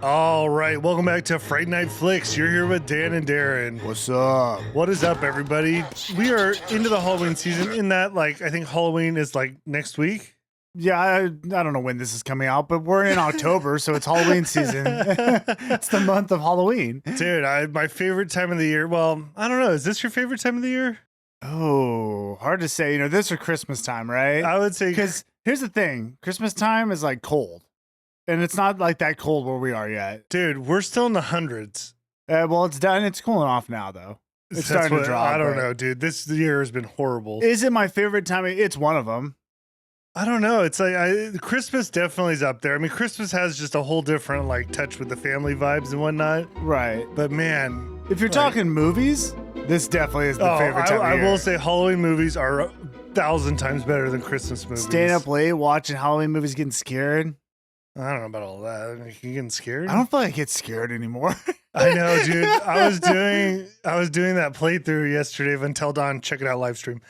All right, welcome back to Fright Night Flicks. You're here with Dan and Darren. What's up? What is up, everybody? We are into the Halloween season. In that, I think Halloween is next week. Yeah, I don't know when this is coming out, but we're in October, so it's Halloween season. It's the month of Halloween. Dude, my favorite time of the year. Well, I don't know. Is this your favorite time of the year? Oh, hard to say. This or Christmas time, right? I would say, because here's the thing: Christmas time is cold, and it's not that cold where we are yet. Dude, we're still in the hundreds. Well, it's done. It's cooling off now, though. It's starting to drop. I don't know, dude. This year has been horrible. Is it my favorite time? It's one of them. I don't know. It's Christmas definitely is up there. I mean, Christmas has just a whole different touch with the family vibes and whatnot. Right. But man, if you're talking movies, this definitely is the favorite time of year. I will say Halloween movies are 1,000 times better than Christmas movies. Staying up late watching Halloween movies, getting scared. I don't know about all that. You getting scared? I don't feel like I get scared anymore. I know, dude. I was doing that playthrough yesterday of Until Dawn. Check it out, live stream.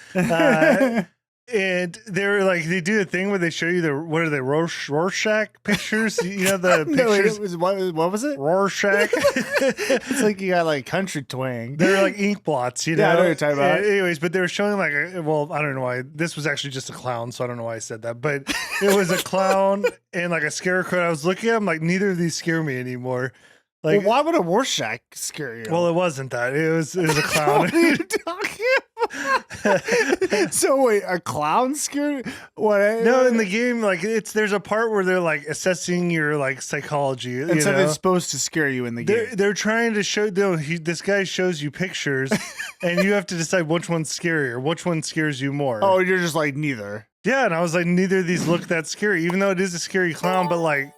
And they're they do a thing where they show you Rorschach pictures. You know the pictures. What was it? Rorschach. It's like you got country twang. They're ink blots, you know. Yeah, I know what you're talking about. Anyways, but they were showing well, I don't know why. This was actually just a clown, so I don't know why I said that. But it was a clown and a scarecrow. I was looking at them neither of these scare me anymore. Well, why would a Rorschach scare you? Well, it wasn't that. It was a clown. What are you talking about? So wait, a clown scared? What? No, in the game, there's a part where they're assessing your psychology. And so they're supposed to scare you in the game. They're trying to show. This guy shows you pictures, and you have to decide which one's scarier, which one scares you more. Oh, you're just neither. Yeah, and I was neither of these look that scary, even though it is a scary clown. But I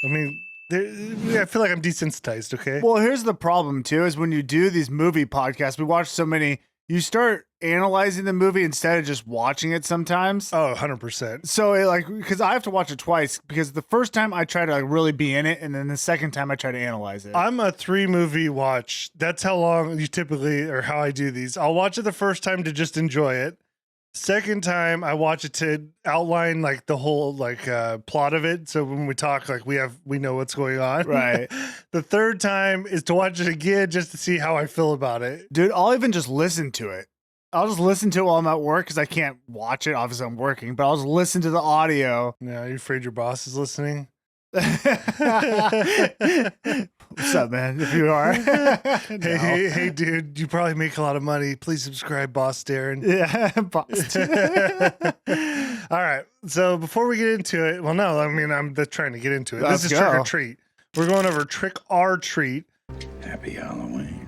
mean. I feel like I'm desensitized, okay? Well, here's the problem, too, is when you do these movie podcasts, we watch so many, you start analyzing the movie instead of just watching it sometimes. Oh, 100%. So, because I have to watch it twice, because the first time I try to really be in it, and then the second time I try to analyze it. I'm a 3-movie watch. That's how long you typically, or how I do these. I'll watch it the first time to just enjoy it. Second time I watch it to outline the whole plot of it, so when we talk we know what's going on. Right. The third time is to watch it again just to see how I feel about it. Dude, I'll even just listen to it. I'll just listen to it while I'm at work because I can't watch it. Obviously I'm working, but I'll just listen to the audio. Yeah, are you afraid your boss is listening? What's up, man? If you are. No. Hey, dude, you probably make a lot of money. Please subscribe, Boss Darren. Yeah, Boss. All right. So before we get into it, well, no, I mean, I'm trying to get into it. This is Trick or Treat. We're going over Trick or Treat. Happy Halloween.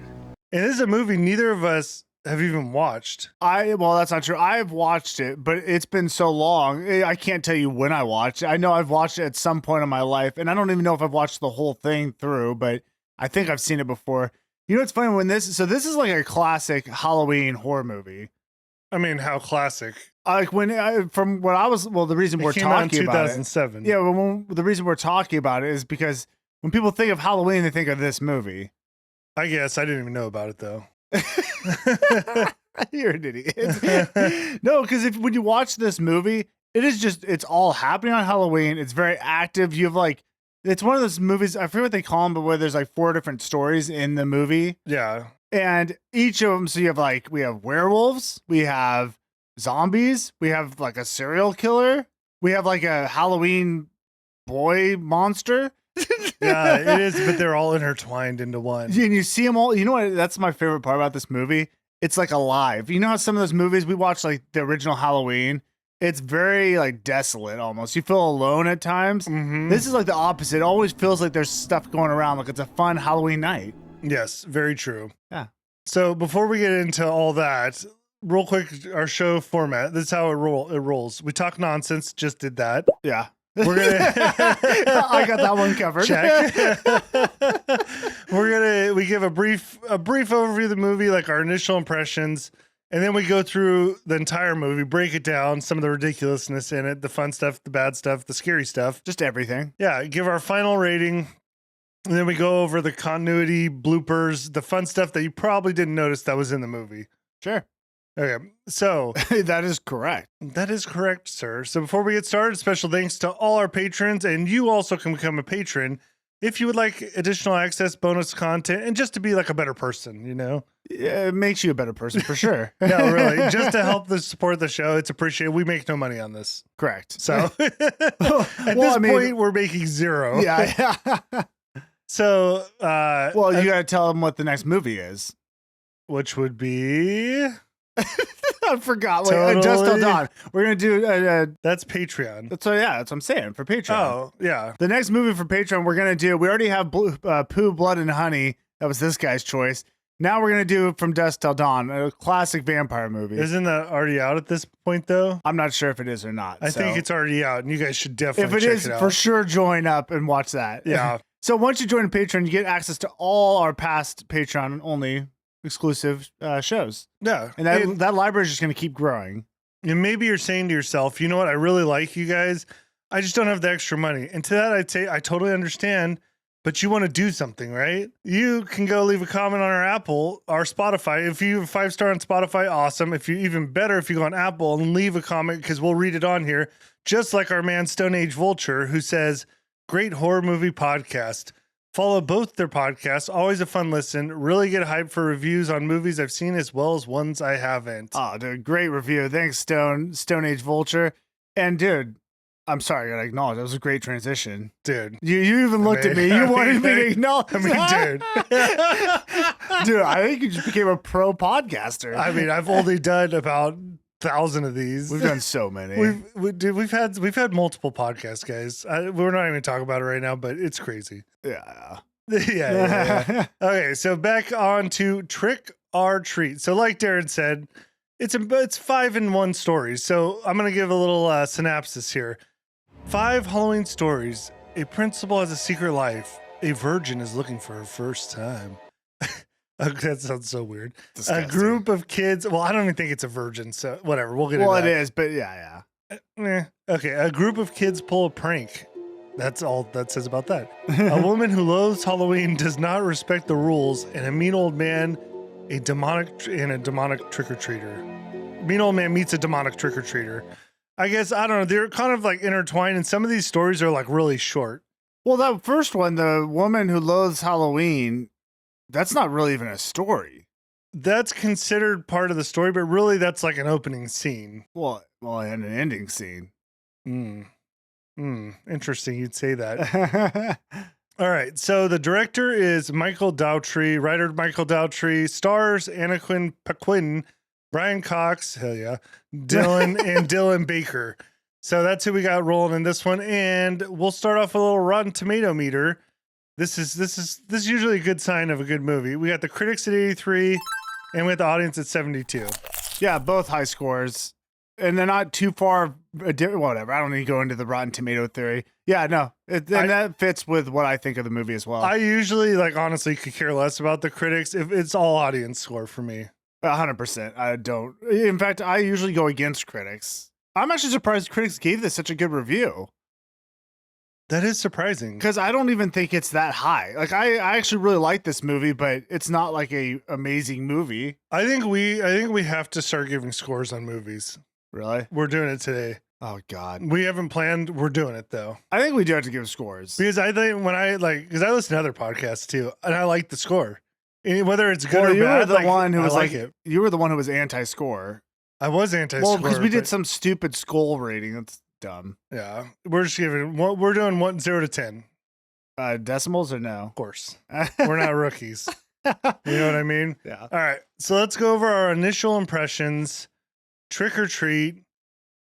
And this is a movie neither of us have even watched. Well, that's not true. I've watched it, but it's been so long. I can't tell you when I watched it. I know I've watched it at some point in my life, and I don't even know if I've watched the whole thing through, but I think I've seen it before. You know what's funny when this is a classic Halloween horror movie. I mean, how classic? The reason we're talking about it. 2007. Yeah, the reason we're talking about it is because when people think of Halloween, they think of this movie. I guess I didn't even know about it though. You're an idiot. No, because when you watch this movie, it's all happening on Halloween. It's very active. You have it's one of those movies, I forget what they call them, but where there's 4 different stories in the movie. Yeah. And each of them, so you have we have werewolves, we have zombies, we have a serial killer, we have a Halloween boy monster. Yeah, it is, but they're all intertwined into one. And you see them all. You know what? That's my favorite part about this movie. It's alive. You know how some of those movies we watch, the original Halloween, it's very desolate almost. You feel alone at times. Mm-hmm. This is the opposite. It always feels like there's stuff going around. It's a fun Halloween night. Yes, very true. Yeah. So before we get into all that, real quick, our show format. This is how it rolls. We talk nonsense. Just did that. Yeah. We're gonna. I got that one covered. Check. We give a brief overview of the movie, our initial impressions, and then we go through the entire movie, break it down, some of the ridiculousness in it, the fun stuff, the bad stuff, the scary stuff, just everything. Yeah, give our final rating, and then we go over the continuity, bloopers, the fun stuff that you probably didn't notice that was in the movie. Sure. Okay, so that is correct. That is correct, sir. So before we get started, special thanks to all our patrons, and you also can become a patron if you would like additional access, bonus content, and just to be like a better person, you know? Yeah, it makes you a better person for sure. No, really. Just to help support the show, it's appreciated. We make no money on this. Correct. So at this point, we're making zero. Yeah. So, well, you got to tell them what the next movie is. Which would be... I forgot. Wait, Dust Till Dawn. We're going to do... that's Patreon. So, yeah, that's what I'm saying, for Patreon. Oh, yeah. The next movie for Patreon we're going to do... We already have Pooh, Blood, and Honey. That was this guy's choice. Now we're going to do From Dusk Till Dawn, a classic vampire movie. Isn't that already out at this point, though? I'm not sure if it is or not. I think it's already out, and you guys should definitely check it out. For sure, join up and watch that. Yeah. So once you join Patreon, you get access to all our past Patreon-only exclusive shows. Yeah. And that library is just going to keep growing. And maybe you're saying to yourself, you know what? I really like you guys. I just don't have the extra money. And to that, I'd say I totally understand. But you want to do something, right? You can go leave a comment on our Apple, our Spotify. If you have a 5-star on Spotify, awesome. If you even better, if you go on Apple and leave a comment, because we'll read it on here, just like our man Stone Age Vulture, who says, "Great horror movie podcast. Follow both their podcasts. Always a fun listen. Really get hyped for reviews on movies I've seen as well as ones I haven't." Oh, dude, great review. Thanks, Stone Age Vulture. And dude, I'm sorry, I gotta acknowledge that was a great transition. Dude. You even looked at me. You wanted me to acknowledge dude. Dude, I think you just became a pro podcaster. I mean, I've only done about 1,000 of these. We've done so many. We've had multiple podcasts, guys. We're not even talking about it right now, but it's crazy. Yeah. Yeah. Okay, so back on to Trick or Treat. So like Darren said, it's 5-in-1 stories. So I'm going to give a little synopsis here. 5 Halloween stories. A principal has a secret life. A virgin is looking for her first time. That sounds so weird. Disgusting. A group of kids. Well, I don't even think it's a virgin, so whatever. We'll get it. Well, it is, but yeah. Okay, a group of kids pull a prank. That's all that says about that. A woman who loathes Halloween does not respect the rules, and a mean old man, a demonic trick-or-treater. Mean old man meets a demonic trick-or-treater. I guess, I don't know, they're kind of like intertwined, and some of these stories are like really short. Well, that first one, the woman who loathes Halloween, that's not really even a story. That's considered part of the story, but really that's like an opening scene. Well, and an ending scene. Interesting you'd say that. All right, so the director is Michael Dowtry, writer Michael Dowtry, stars Anna Quinn Paquin, Brian Cox, hell yeah, Dylan and Dylan Baker. So that's who we got rolling in this one, and we'll start off with a little Rotten Tomato meter. This is usually a good sign of a good movie. We got the critics at 83, and we got the audience at 72. Yeah, both high scores. And they're not too far, whatever. I don't need to go into the Rotten Tomato theory. Yeah, no. That fits with what I think of the movie as well. I usually, honestly could care less about the critics. If it's all audience score for me. 100%. I don't. In fact, I usually go against critics. I'm actually surprised critics gave this such a good review. That is surprising. Because I don't even think it's that high. Like, I actually really like this movie, but it's not like a amazing movie. I think we have to start giving scores on movies. Really? We're doing it today. Oh, God. We haven't planned. We're doing it, though. I think we do have to give scores. Because I think because I listen to other podcasts, too, and I like the score. And whether it's good or bad, you were the one who was it. You were the one who was anti-score. I was anti-score. Well, because we did some stupid skull rating. That's dumb. Yeah. We're just giving, we're doing 0 to 10. Decimals or no? Of course. We're not rookies. You know what I mean? Yeah. All right. So let's go over our initial impressions. Trick or Treat.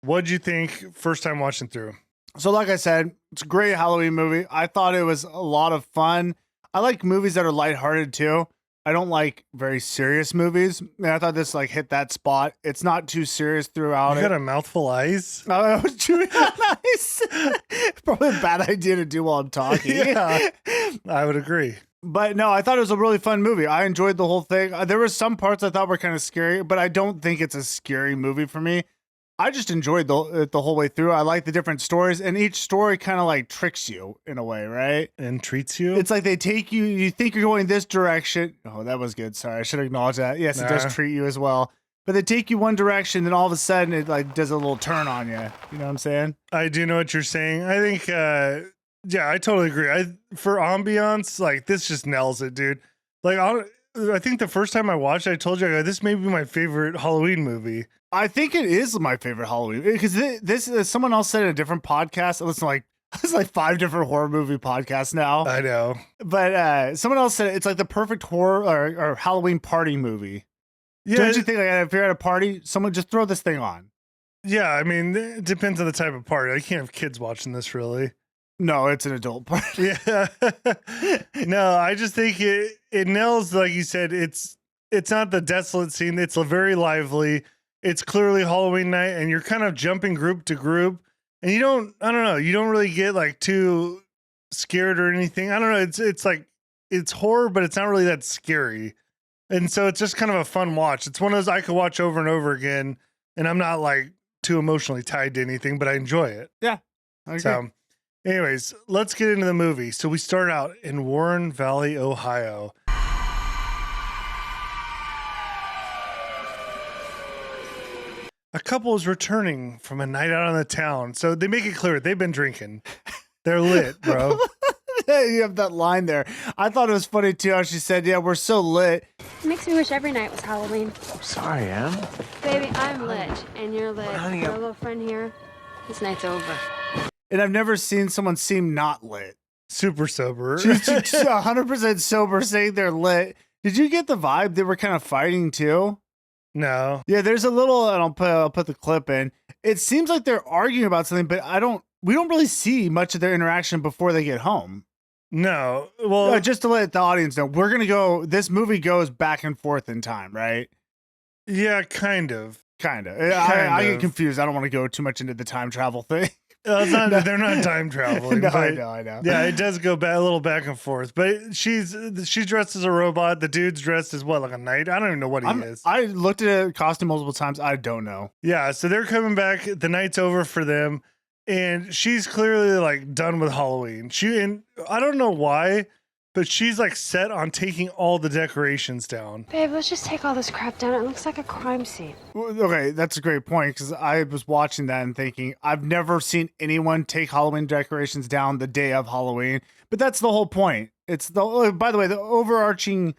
What'd you think first time watching through? So like I said, it's a great Halloween movie. I thought it was a lot of fun. I like movies that are lighthearted too. I don't like very serious movies. And I thought this hit that spot. It's not too serious throughout. You got a mouthful of eyes? I was chewing on ice. Probably a bad idea to do while I'm talking. Yeah, I would agree. But no, I thought it was a really fun movie. I enjoyed the whole thing. There were some parts I thought were kind of scary, but I don't think it's a scary movie for me. I just enjoyed the whole way through. I like the different stories, and each story kind of tricks you in a way, right? And treats you? It's like they take you, you think you're going this direction. Oh, that was good. Sorry, I should acknowledge that. Yes, it does treat you as well. But they take you one direction, then all of a sudden it does a little turn on you. You know what I'm saying? I do know what you're saying. I think Yeah, I totally agree. For ambiance, like this just nails it, dude. Like I think the first time I watched it, I told you I go, this may be my favorite Halloween movie. I think it is my favorite Halloween because this someone else said in a different podcast. I listen to it's like 5 different horror movie podcasts now. I know, but someone else said it's like the perfect horror or Halloween party movie. Yeah, don't you think like if you're at a party, someone just throw this thing on? Yeah, I mean, it depends on the type of party. I can't have kids watching this, really. No, it's an adult party. Yeah. No, I just think it nails, like you said, it's not the desolate scene. It's very lively. It's clearly Halloween night, and you're kind of jumping group to group, and you don't really get like too scared or anything. I don't know. It's like it's horror, but it's not really that scary, and so it's just kind of a fun watch. It's one of those I could watch over and over again, and I'm not like too emotionally tied to anything, but I enjoy it. Yeah. Okay. So, anyways, let's get into the movie. So we start out in Warren Valley, Ohio. A couple is returning from a night out on the town. So they make it clear they've been drinking. They're lit, bro. You have that line there. I thought it was funny too how she said, yeah, we're so lit. It makes me wish every night was Halloween. I'm sorry, Em. Baby, I'm lit, and you're lit. Honey, Our little friend here, this night's over. And I've never seen someone seem not lit. Super sober. She's 100% sober saying they're lit. Did you get the vibe they were kind of fighting too? No. Yeah, there's a little, and I'll put the clip in. It seems like they're arguing about something, but we don't really see much of their interaction before they get home. No. Well, just to let the audience know, this movie goes back and forth in time, right? Yeah, kind of. Kind of. I get confused. I don't want to go too much into the time travel thing. They're not time traveling. No, but I know. Yeah, it does go a little back and forth. But she's dressed as a robot. The dude's dressed as what, like a knight? I don't even know what he is. I looked at a costume multiple times. I don't know. Yeah, so they're coming back. The night's over for them. And she's clearly like done with Halloween. And I don't know why, but she's like set on taking all the decorations down. Babe, let's just take all this crap down. It looks like a crime scene. Okay, that's a great point because I was watching that and thinking I've never seen anyone take Halloween decorations down the day of Halloween. But that's the whole point. It's by the way, the overarching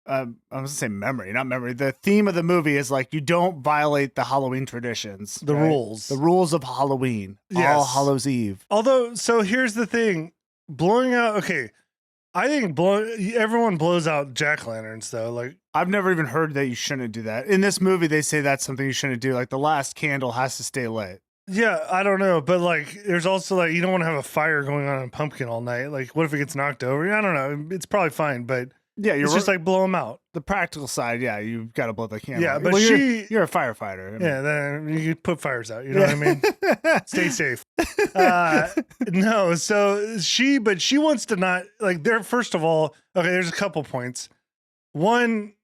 I was gonna say memory, not memory. The theme of the movie is like you don't violate the Halloween traditions, the rules of Halloween. Yes. All Hallows Eve. Although, so here's the thing: blowing out. Okay, I think everyone blows out jack-o'-lanterns though. Like I've never even heard that you shouldn't do that. In this movie, they say that's something you shouldn't do. Like the last candle has to stay lit. Yeah, I don't know, but like, there's also like you don't want to have a fire going on in a pumpkin all night. Like, what if it gets knocked over? I don't know. It's probably fine, but. Yeah, it's just like blow them out. The practical side, yeah, you've got to blow the candle. Yeah, but you're a firefighter. I mean. Yeah, then you put fires out. You know what I mean? Stay safe. No, so she wants to not like there. First of all, okay, there's a couple points. One,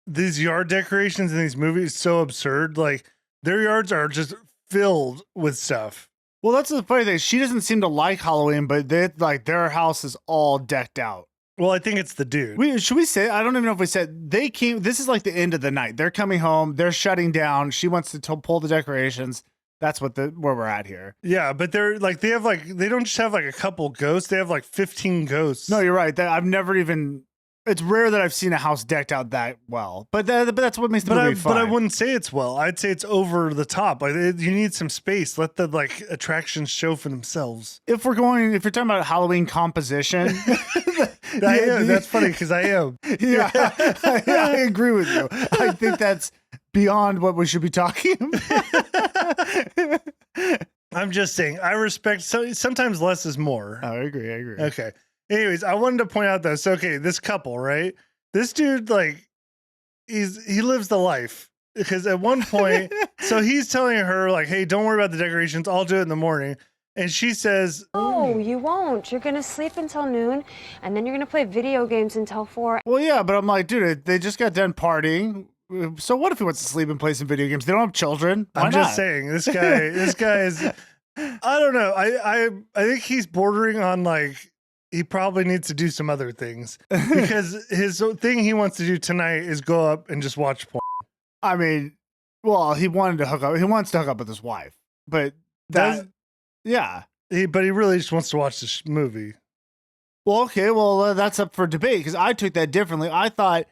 these yard decorations in these movies so absurd. Like their yards are just filled with stuff. Well, that's the funny thing. She doesn't seem to like Halloween, but their house is all decked out. Well, I think it's the dude. Should we say? I don't even know if we said they came. This is like the end of the night. They're coming home. They're shutting down. She wants to pull the decorations. That's where we're at here. Yeah, but they're like they don't just have like a couple ghosts. They have like 15 ghosts. No, you're right. I've never even. It's rare that I've seen a house decked out that well. But that's what makes the movie fun. But I wouldn't say it's well. I'd say it's over the top. Like you need some space. Let the like attractions show for themselves. If you're talking about Halloween composition. That's funny because I am. Yeah, I agree with you. I think that's beyond what we should be talking about. I'm just saying, I respect, so sometimes less is more. I agree. Okay. Anyways, I wanted to point out though, so okay, this couple, right? This dude, like, he lives the life. Because at one point, so he's telling her, like, hey, don't worry about the decorations, I'll do it in the morning. And she says, "Oh, you won't. You're going to sleep until noon, and then you're going to play video games until 4. Well, yeah, but I'm like, dude, they just got done partying. So what if he wants to sleep and play some video games? They don't have children. Why I'm not? just saying, this guy is, I don't know. I think he's bordering on, like, he probably needs to do some other things. Because his thing he wants to do tonight is go up and just watch porn. I mean, well, he wanted to hook up. He wants to hook up with his wife. But yeah. But he really just wants to watch this movie. Well, okay, that's up for debate because I took that differently. I thought,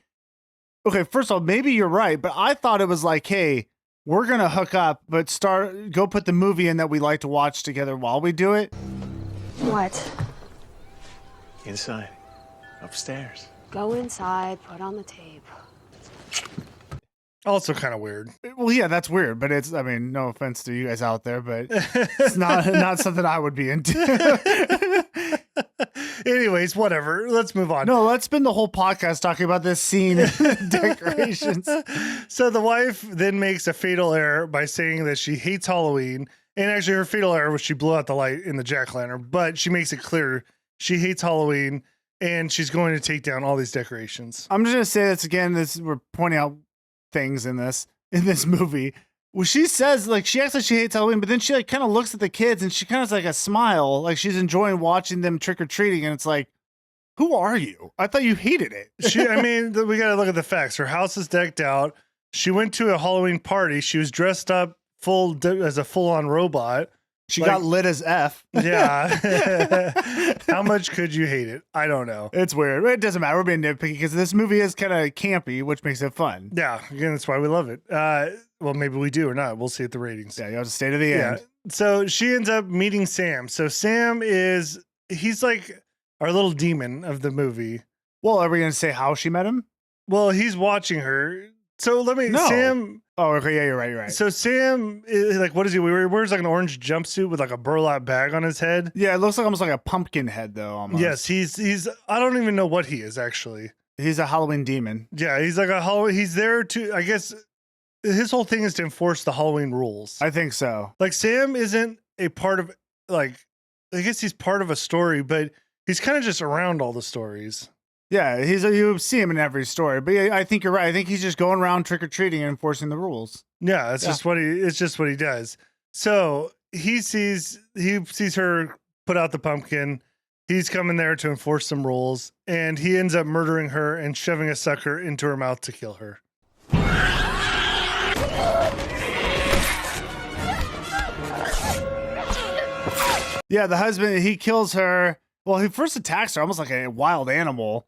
okay, first of all, maybe you're right, but I thought it was like, hey, we're gonna hook up, but go put the movie in that we like to watch together while we do it. What? Inside. Upstairs. Go inside, put on the tape. Also kind of weird. Well, yeah, that's weird, but it's, I mean, no offense to you guys out there, but it's not something I would be into. Anyways, whatever. Let's move on. No, let's spend the whole podcast talking about this scene and decorations. So the wife then makes a fatal error by saying that she hates Halloween. And actually, her fatal error was she blew out the light in the jack-o'-lantern, but she makes it clear she hates Halloween and she's going to take down all these decorations. I'm just going to say this again. We're pointing out things in this movie. Well, she says, like, she acts like she hates Halloween, but then she, like, kind of looks at the kids and she kind of has, like, a smile, like she's enjoying watching them trick-or-treating, and it's like, who are you? I thought you hated it. We got to look at the facts. Her house is decked out. She went to a Halloween party. She was dressed up as a full-on robot. She got lit as F. Yeah. How much could you hate it? I don't know. It's weird. It doesn't matter. We're being nitpicky because this movie is kind of campy, which makes it fun. Yeah. Again, that's why we love it. Well, maybe we do or not. We'll see at the ratings. Yeah, you have to stay to the end. So she ends up meeting Sam. So Sam he's like our little demon of the movie. Well, are we going to say how she met him? Well, he's watching her. So No. Sam. Oh, okay. Yeah, you're right. So Sam is like, what is he? He wears like an orange jumpsuit with like a burlap bag on his head. Yeah, it looks like almost like a pumpkin head, though. Almost. Yes, he's. I don't even know what he is actually. He's a Halloween demon. Yeah, he's like a Halloween. He's there to, I guess, his whole thing is to enforce the Halloween rules. I think so. Like Sam isn't a part of, like, I guess he's part of a story, but he's kind of just around all the stories. Yeah, you see him in every story, but yeah, I think you're right. I think he's just going around trick or treating and enforcing the rules. Yeah, it's just what he does. So he sees her put out the pumpkin. He's coming there to enforce some rules, and he ends up murdering her and shoving a sucker into her mouth to kill her. Yeah, the husband, he kills her. Well, he first attacks her almost like a wild animal.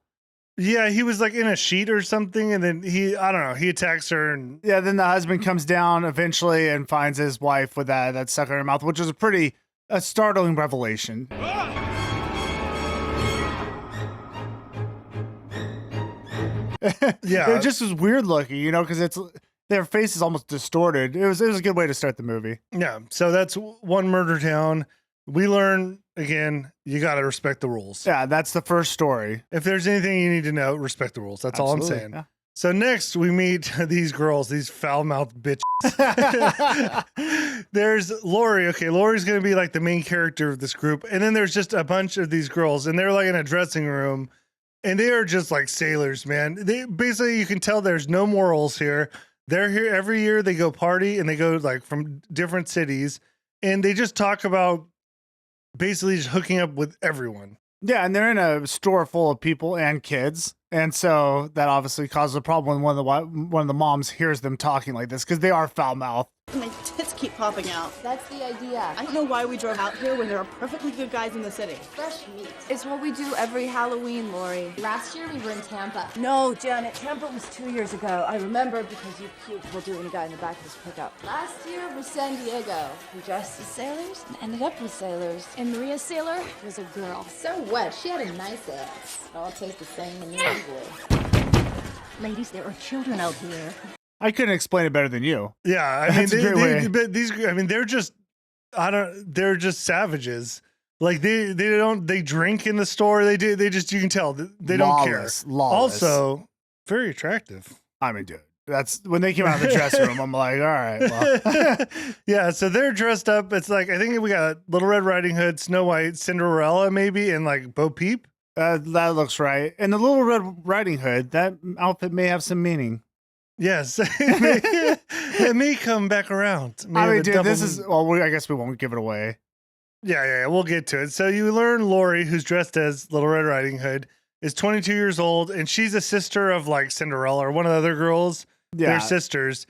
Yeah, he was like in a sheet or something, and then he attacks her. And yeah, then the husband comes down eventually and finds his wife with that sucker in her mouth, which is a startling revelation. Yeah, it just was weird looking, because their face is almost distorted. It was a good way to start the movie. Yeah, so that's one murder down. We learn again, you got to respect the rules. Yeah, that's the first story. If there's anything you need to know, respect the rules. That's Absolutely, all I'm saying. Yeah. So next we meet these girls, these foul-mouthed bitches. There's Lori. Okay, Lori's going to be like the main character of this group. And then there's just a bunch of these girls, and they're like in a dressing room, and they are just like sailors, man. They basically, you can tell there's no morals here. They're here every year. They go party, and they go like from different cities, and they just talk about basically just hooking up with everyone. Yeah, and they're in a store full of people and kids, and so that obviously causes a problem when one of the moms hears them talking like this because they are foul mouthed. My tits keep popping out. That's the idea. I don't know why we drove out here when there are perfectly good guys in the city. Fresh meat. It's what we do every Halloween, Lori. Last year we were in Tampa. No, Janet, Tampa was 2 years ago. I remember because you puked while doing a guy in the back of his pickup. Last year was San Diego. We dressed as sailors and ended up with sailors. And Maria's sailor was a girl. So what? She had a nice ass. It all tastes the same in New England. Ladies, there are children out here. I couldn't explain it better than you. Yeah, I That's a great way. but these, I mean, they're just, they're just savages. Like they drink in the store. They just, you can tell they don't care. Lawless. Also, very attractive. I mean, dude, that's when they came out of the dressing room. I'm like, all right, well. Yeah, so they're dressed up. It's like, I think we got Little Red Riding Hood, Snow White, Cinderella, maybe, and like Bo Peep. That looks right. And the Little Red Riding Hood, that outfit may have some meaning. Yes, it may come back around. I mean, dude, this is. Well, I guess we won't give it away. Yeah, we'll get to it. So you learn Lori, who's dressed as Little Red Riding Hood, is 22 years old, and she's a sister of like Cinderella or one of the other girls. Yeah. They're sisters,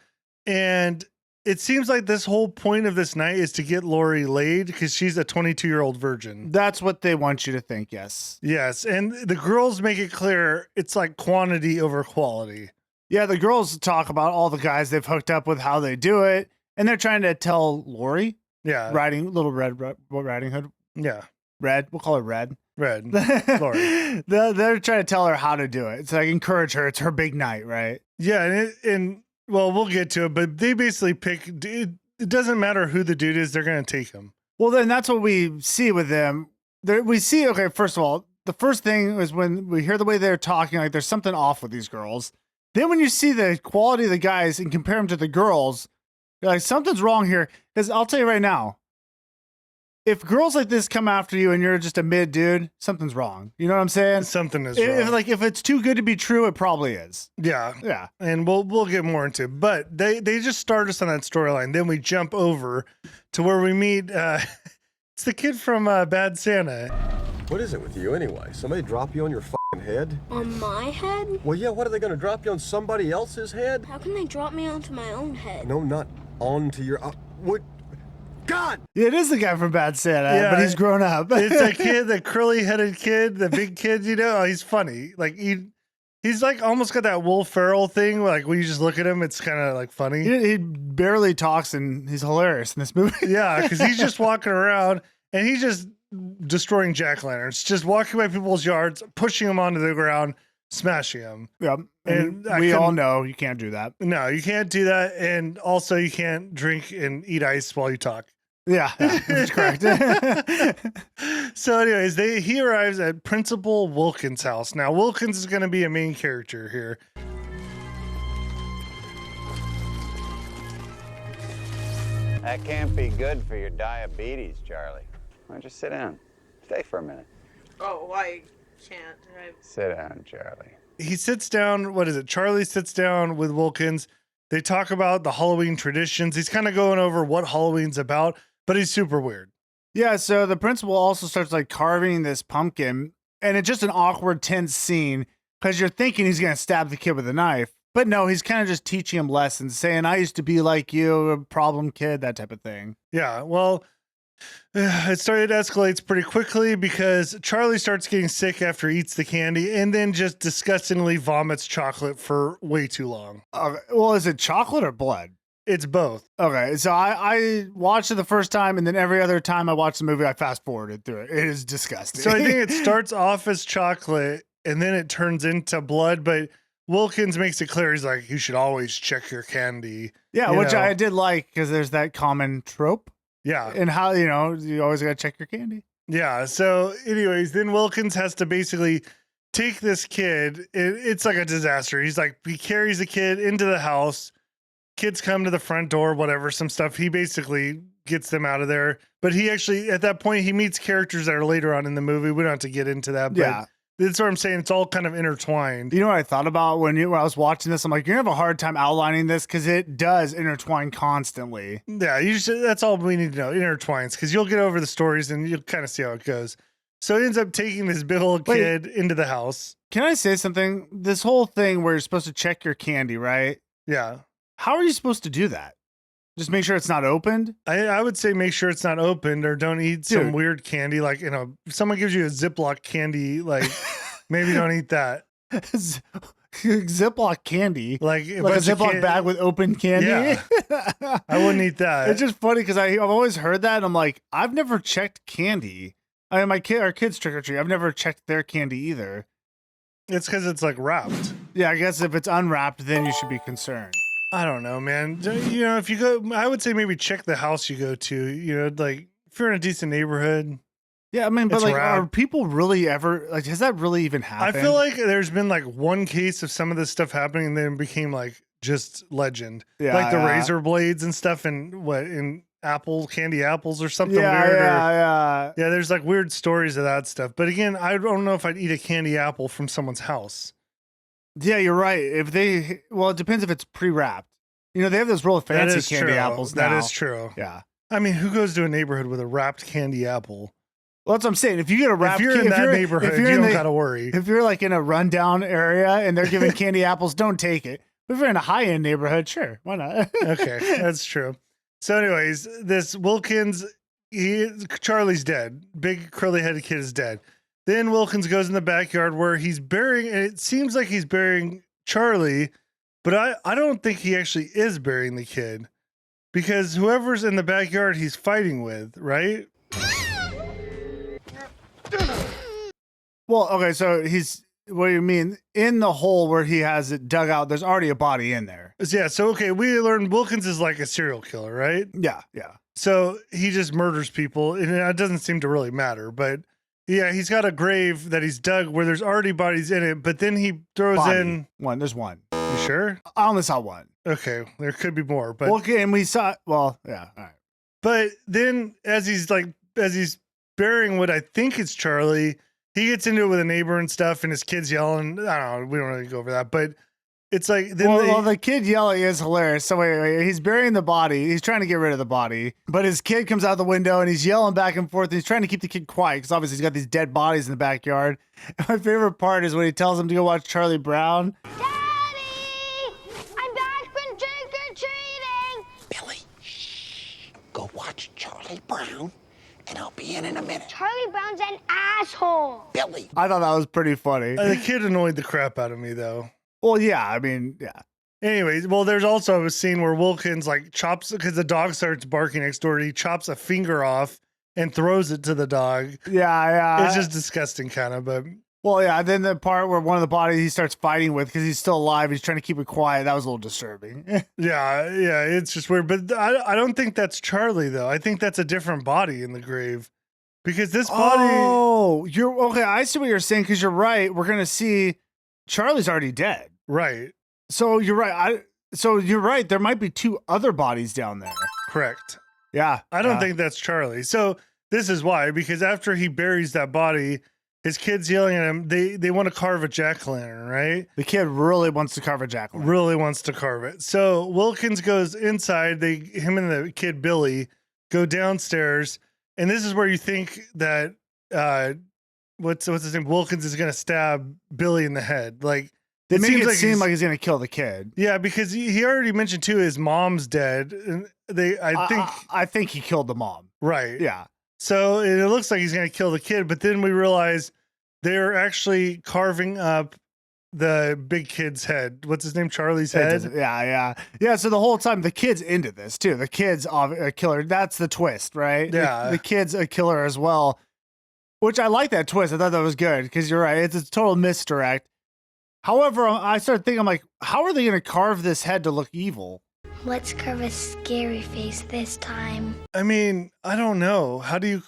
and it seems like this whole point of this night is to get Lori laid because she's a 22-year-old virgin. That's what they want you to think, yes. Yes, and the girls make it clear it's like quantity over quality. Yeah, the girls talk about all the guys they've hooked up with, how they do it, and they're trying to tell Lori, Little Riding Hood. Yeah. Red, we'll call her Red. Red. Lori. They're trying to tell her how to do it. It's like encourage her. It's her big night, right? Yeah, and well, we'll get to it, but they basically pick. It doesn't matter who the dude is; they're going to take him. Well, then that's what we see with them. We see. Okay, first of all, the first thing is when we hear the way they're talking, like there's something off with these girls. Then when you see the quality of the guys and compare them to the girls, you're like something's wrong here. Because I'll tell you right now, if girls like this come after you and you're just a mid dude, something's wrong. You know what I'm saying? Something is wrong. If it's too good to be true, it probably is. Yeah. And we'll get more into it. But they just start us on that storyline. Then we jump over to where we meet it's the kid from Bad Santa. What is it with you anyway? Somebody drop you on your fucking head? On my head? Well, yeah, what are they gonna drop you on somebody else's head? How can they drop me onto my own head? No, not onto your what? God! Yeah, it is the guy from Bad Santa, but he's grown up. It's a kid, the curly-headed kid, the big kid, you know? Oh, he's funny. Like, he's like almost got that Will Ferrell thing. Like, when you just look at him, it's kind of like funny. He barely talks, and he's hilarious in this movie. Yeah, because he's just walking around, and he's just destroying jack-o'-lanterns. Just walking by people's yards, pushing them onto the ground, smashing them. Yep. And we all know you can't do that. No, you can't do that. And also, you can't drink and eat ice while you talk. Yeah, that's correct. So anyways, he arrives at Principal Wilkins' house. Now, Wilkins is going to be a main character here. That can't be good for your diabetes, Charlie. Why don't you sit down? Stay for a minute. Oh, I can't. Sit down, Charlie. He sits down, Charlie sits down with Wilkins. They talk about the Halloween traditions. He's kind of going over what Halloween's about, but he's super weird. Yeah, so the principal also starts like carving this pumpkin, and it's just an awkward, tense scene because you're thinking he's going to stab the kid with a knife. But no, he's kind of just teaching him lessons, saying, I used to be like you, a problem kid, that type of thing. Yeah, well, it escalates pretty quickly because Charlie starts getting sick after he eats the candy and then just disgustingly vomits chocolate for way too long. Well, is it chocolate or blood? It's both. Okay, so I watched it the first time, and then every other time I watched the movie, I fast forwarded through it. It is disgusting. So I think it starts off as chocolate, and then it turns into blood, but Wilkins makes it clear, he's like, you should always check your candy. Yeah, which I did like, because there's that common trope. Yeah. And how, you always got to check your candy. Yeah, so anyways, then Wilkins has to basically take this kid. It's like a disaster. He carries the kid into the house. Kids come to the front door, whatever, some stuff. He basically gets them out of there. But he actually, at that point, he meets characters that are later on in the movie. We don't have to get into that. But yeah. That's what I'm saying. It's all kind of intertwined. You know what I thought about when I was watching this? I'm like, you're going to have a hard time outlining this because it does intertwine constantly. Yeah, that's all we need to know. Intertwines, because you'll get over the stories and you'll kind of see how it goes. So he ends up taking this big old kid into the house. Can I say something? This whole thing where you're supposed to check your candy, right? Yeah. How are you supposed to do that? Just make sure it's not opened? I would say make sure it's not opened, or don't eat some weird candy. Like, if someone gives you a Ziploc candy, like maybe don't eat that. Ziploc candy? Like a Ziploc bag with open candy? Yeah. I wouldn't eat that. It's just funny because I've always heard that. And I'm like, I've never checked candy. I mean, our kids trick or treat. I've never checked their candy either. It's because it's like wrapped. Yeah, I guess if it's unwrapped, then you should be concerned. I don't know, man. If you go, I would say maybe check the house you go to. Like if you're in a decent neighborhood. Yeah, I mean, but like, are people really ever like? Has that really even happened? I feel like there's been like one case of some of this stuff happening, and then it became like just legend. Yeah, like the razor blades and stuff, and in candy apples or something weird. Yeah. There's like weird stories of that stuff. But again, I don't know if I'd eat a candy apple from someone's house. Yeah, you're right. It depends if it's pre-wrapped. They have those real fancy candy apples now. That is true. Yeah. I mean, who goes to a neighborhood with a wrapped candy apple? Well, that's what I'm saying. If you get a wrapped, if you're in that neighborhood, you don't gotta worry. If you're like in a rundown area and they're giving candy apples, don't take it. If we're in a high-end neighborhood, sure, why not? Okay, that's true. So, anyways, this Wilkins, Charlie's dead. Big curly-headed kid is dead. Then Wilkins goes in the backyard where he's burying, and it seems like he's burying Charlie, but I don't think he actually is burying the kid because whoever's in the backyard he's fighting with, right? Well, okay, so what do you mean? In the hole where he has it dug out, there's already a body in there. Yeah, so okay, we learned Wilkins is like a serial killer, right? Yeah. So he just murders people, and it doesn't seem to really matter, but yeah, he's got a grave that he's dug where there's already bodies in it, but then he throws in one. There's one. You sure? I only saw one. Okay, there could be more, but okay, and we saw. Well, yeah, all right. But then, as he's burying what I think is Charlie, he gets into it with a neighbor and stuff, and his kid's yelling. I don't know. We don't really go over that, but it's like then the kid yelling is hilarious. So wait, he's burying the body. He's trying to get rid of the body, but his kid comes out the window and he's yelling back and forth. And he's trying to keep the kid quiet because obviously he's got these dead bodies in the backyard. And my favorite part is when he tells him to go watch Charlie Brown. Daddy! I'm back from trick-or-treating! Billy, shh. Go watch Charlie Brown, and I'll be in a minute. Charlie Brown's an asshole! Billy. I thought that was pretty funny. The kid annoyed the crap out of me, though. Well, yeah, I mean, yeah. Anyways, well, there's also a scene where Wilkins chops, because the dog starts barking next door. He chops a finger off and throws it to the dog. Yeah. It's just disgusting, kind of, but. Well, yeah, then the part where one of the bodies he starts fighting with because he's still alive, he's trying to keep it quiet. That was a little disturbing. yeah, it's just weird. But I don't think that's Charlie, though. I think that's a different body in the grave. Because this body. Oh, you're okay. I see what you're saying because you're right. We're going to see Charlie's already dead. Right. So you're right. You're right. There might be two other bodies down there. Correct. Yeah. I don't think that's Charlie. So this is why, because after he buries that body, his kid's yelling at him. They want to carve a jack-o'-lantern, right? The kid really wants to carve a jack-o'-lantern. Really wants to carve it. So Wilkins goes inside. Him and the kid Billy go downstairs, and this is where you think that what's his name? Wilkins is going to stab Billy in the head. Like they make it seem like he's going to kill the kid. Yeah, because he already mentioned too his mom's dead, and I think he killed the mom. Right. Yeah. So it looks like he's going to kill the kid, but then we realize they're actually carving up the big kid's head. What's his name? Charlie's head? Yeah. So the whole time, the kid's into this, too. The kid's a killer. That's the twist, right? Yeah. The kid's a killer as well, which I like that twist. I thought that was good because you're right. It's a total misdirect. However, I started thinking, I'm like, how are they going to carve this head to look evil? Let's carve a scary face this time. I mean, I don't know. How do you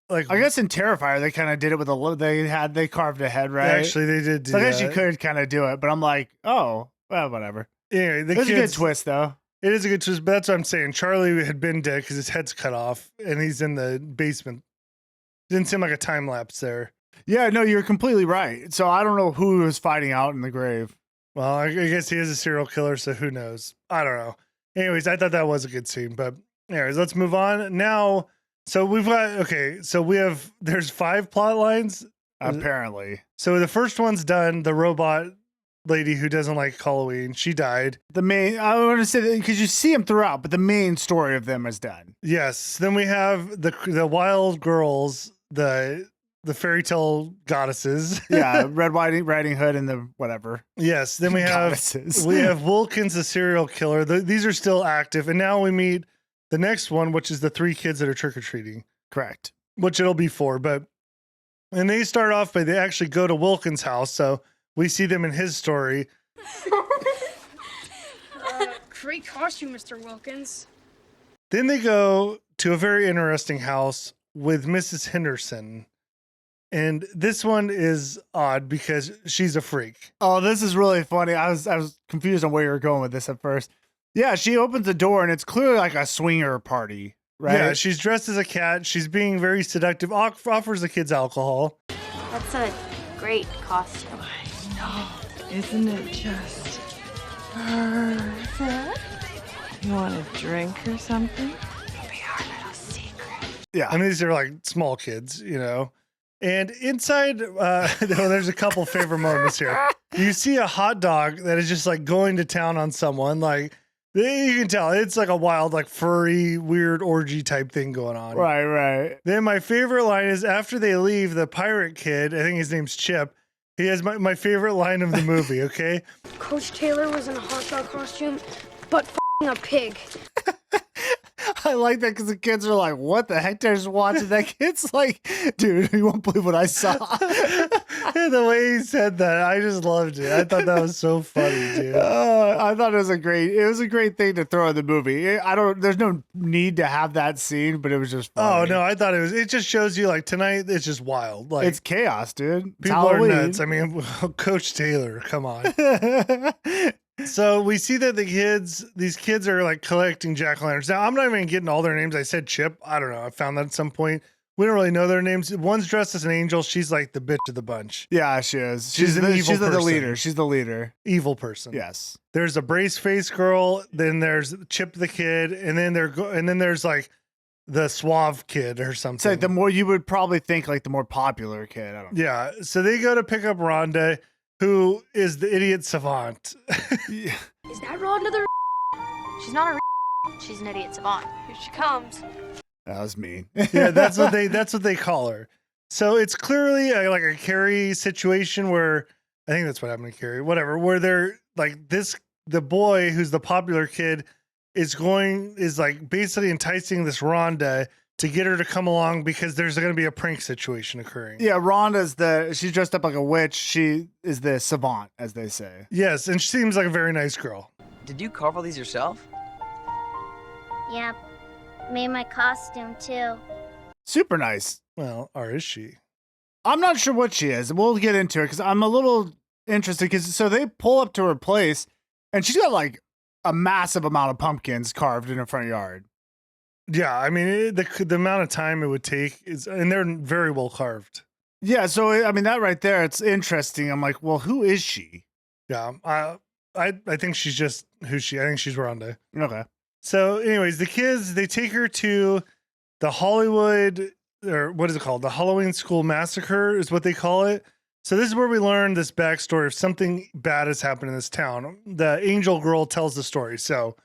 I guess in Terrifier they kind of did it with they carved a head, right? Actually, they did do so I guess that. you could kind of do it, but I'm like, oh, well, whatever. Yeah, it's a good twist though. It is a good twist, but that's what I'm saying. Charlie had been dead because his head's cut off, and he's in the basement. Didn't seem like a time lapse there. Yeah, no, you're completely right. So I don't know who was fighting out in the grave. Well, I guess he is a serial killer, so who knows? I don't know. Anyways, I thought that was a good scene, but anyways, let's move on. Now, so there's 5 plot lines. Apparently. So the first one's done. The robot lady who doesn't like Halloween, she died. I want to say that because you see them throughout, but the main story of them is done. Yes. Then we have the wild girls, the fairy tale goddesses. Yeah, Red Riding Hood and the whatever. Yes. Then we have Wilkins, the serial killer. These are still active. And now we meet the next one, which is the 3 kids that are trick-or-treating. Correct. Which it'll be 4. And they start off by they actually go to Wilkins' house. So we see them in his story. Great costume, Mr. Wilkins. Then they go to a very interesting house with Mrs. Henderson. And this one is odd because she's a freak. Oh, this is really funny. I was confused on where you were going with this at first. Yeah, she opens the door and it's clearly like a swinger party, right? Yeah, she's dressed as a cat. She's being very seductive, offers the kids alcohol. That's a great costume. I know. Isn't it just perfect? You want a drink or something? It'll be our little secret. Yeah. I mean, these are like small kids, you know. And inside, there's a couple favorite moments here. You see a hot dog that is just like going to town on someone. Like you can tell it's like a wild, like furry, weird orgy type thing going on. Right. Then my favorite line is after they leave, the pirate kid, I think his name's Chip. He has my favorite line of the movie. Okay. Coach Taylor was in a hot dog costume, but f***ing a pig. I like that because the kids are like, what the heck? They're just watching that. Kid's like, dude, you won't believe what I saw. The way he said that, I just loved it. I thought that was so funny, dude. I thought it was a great thing to throw in the movie. There's no need to have that scene, but it was just funny. Oh no, I thought it just shows you like tonight it's just wild. Like it's chaos, dude. It's people Halloween. are nuts. I mean, Coach Taylor, come on. So we see that these kids are like collecting jack-o'-lanterns. Now, I'm not even getting all their names. I said Chip. I don't know. I found that at some point. We don't really know their names. One's dressed as an angel. She's like the bitch of the bunch. Yeah, she is. She's the leader. She's the leader. Evil person. Yes. There's a brace face girl. Then there's Chip the kid, and then there's like the suave kid or something. It's like the more you would probably think like the more popular kid. I don't know. Yeah. So they go to pick up Rhonda, who is the idiot savant. Is that Rhonda the She's not a she's an idiot savant. Here she comes. That was mean. Yeah, that's what they call her. So it's clearly like a Carrie situation where I think that's what happened to Carrie. Whatever, where they're like the boy who's the popular kid is like basically enticing this Rhonda to get her to come along because there's going to be a prank situation occurring. Yeah, Rhonda's she's dressed up like a witch. She is the savant, as they say. Yes, and she seems like a very nice girl. Did you carve all these yourself? Yep. Made my costume too. Super nice. Well, or is she? I'm not sure what she is. We'll get into it because I'm a little interested because so they pull up to her place and she's got like a massive amount of pumpkins carved in her front yard. Yeah, I mean the amount of time it would take and they're very well carved. Yeah, so I mean that right there, it's interesting. I'm like, well, who is she? Yeah, I think she's just I think she's Rhonda. Okay. So, anyways, the kids they take her to the Hollywood or what is it called? The Halloween School Massacre is what they call it. So this is where we learn this backstory of something bad has happened in this town. The angel girl tells the story. So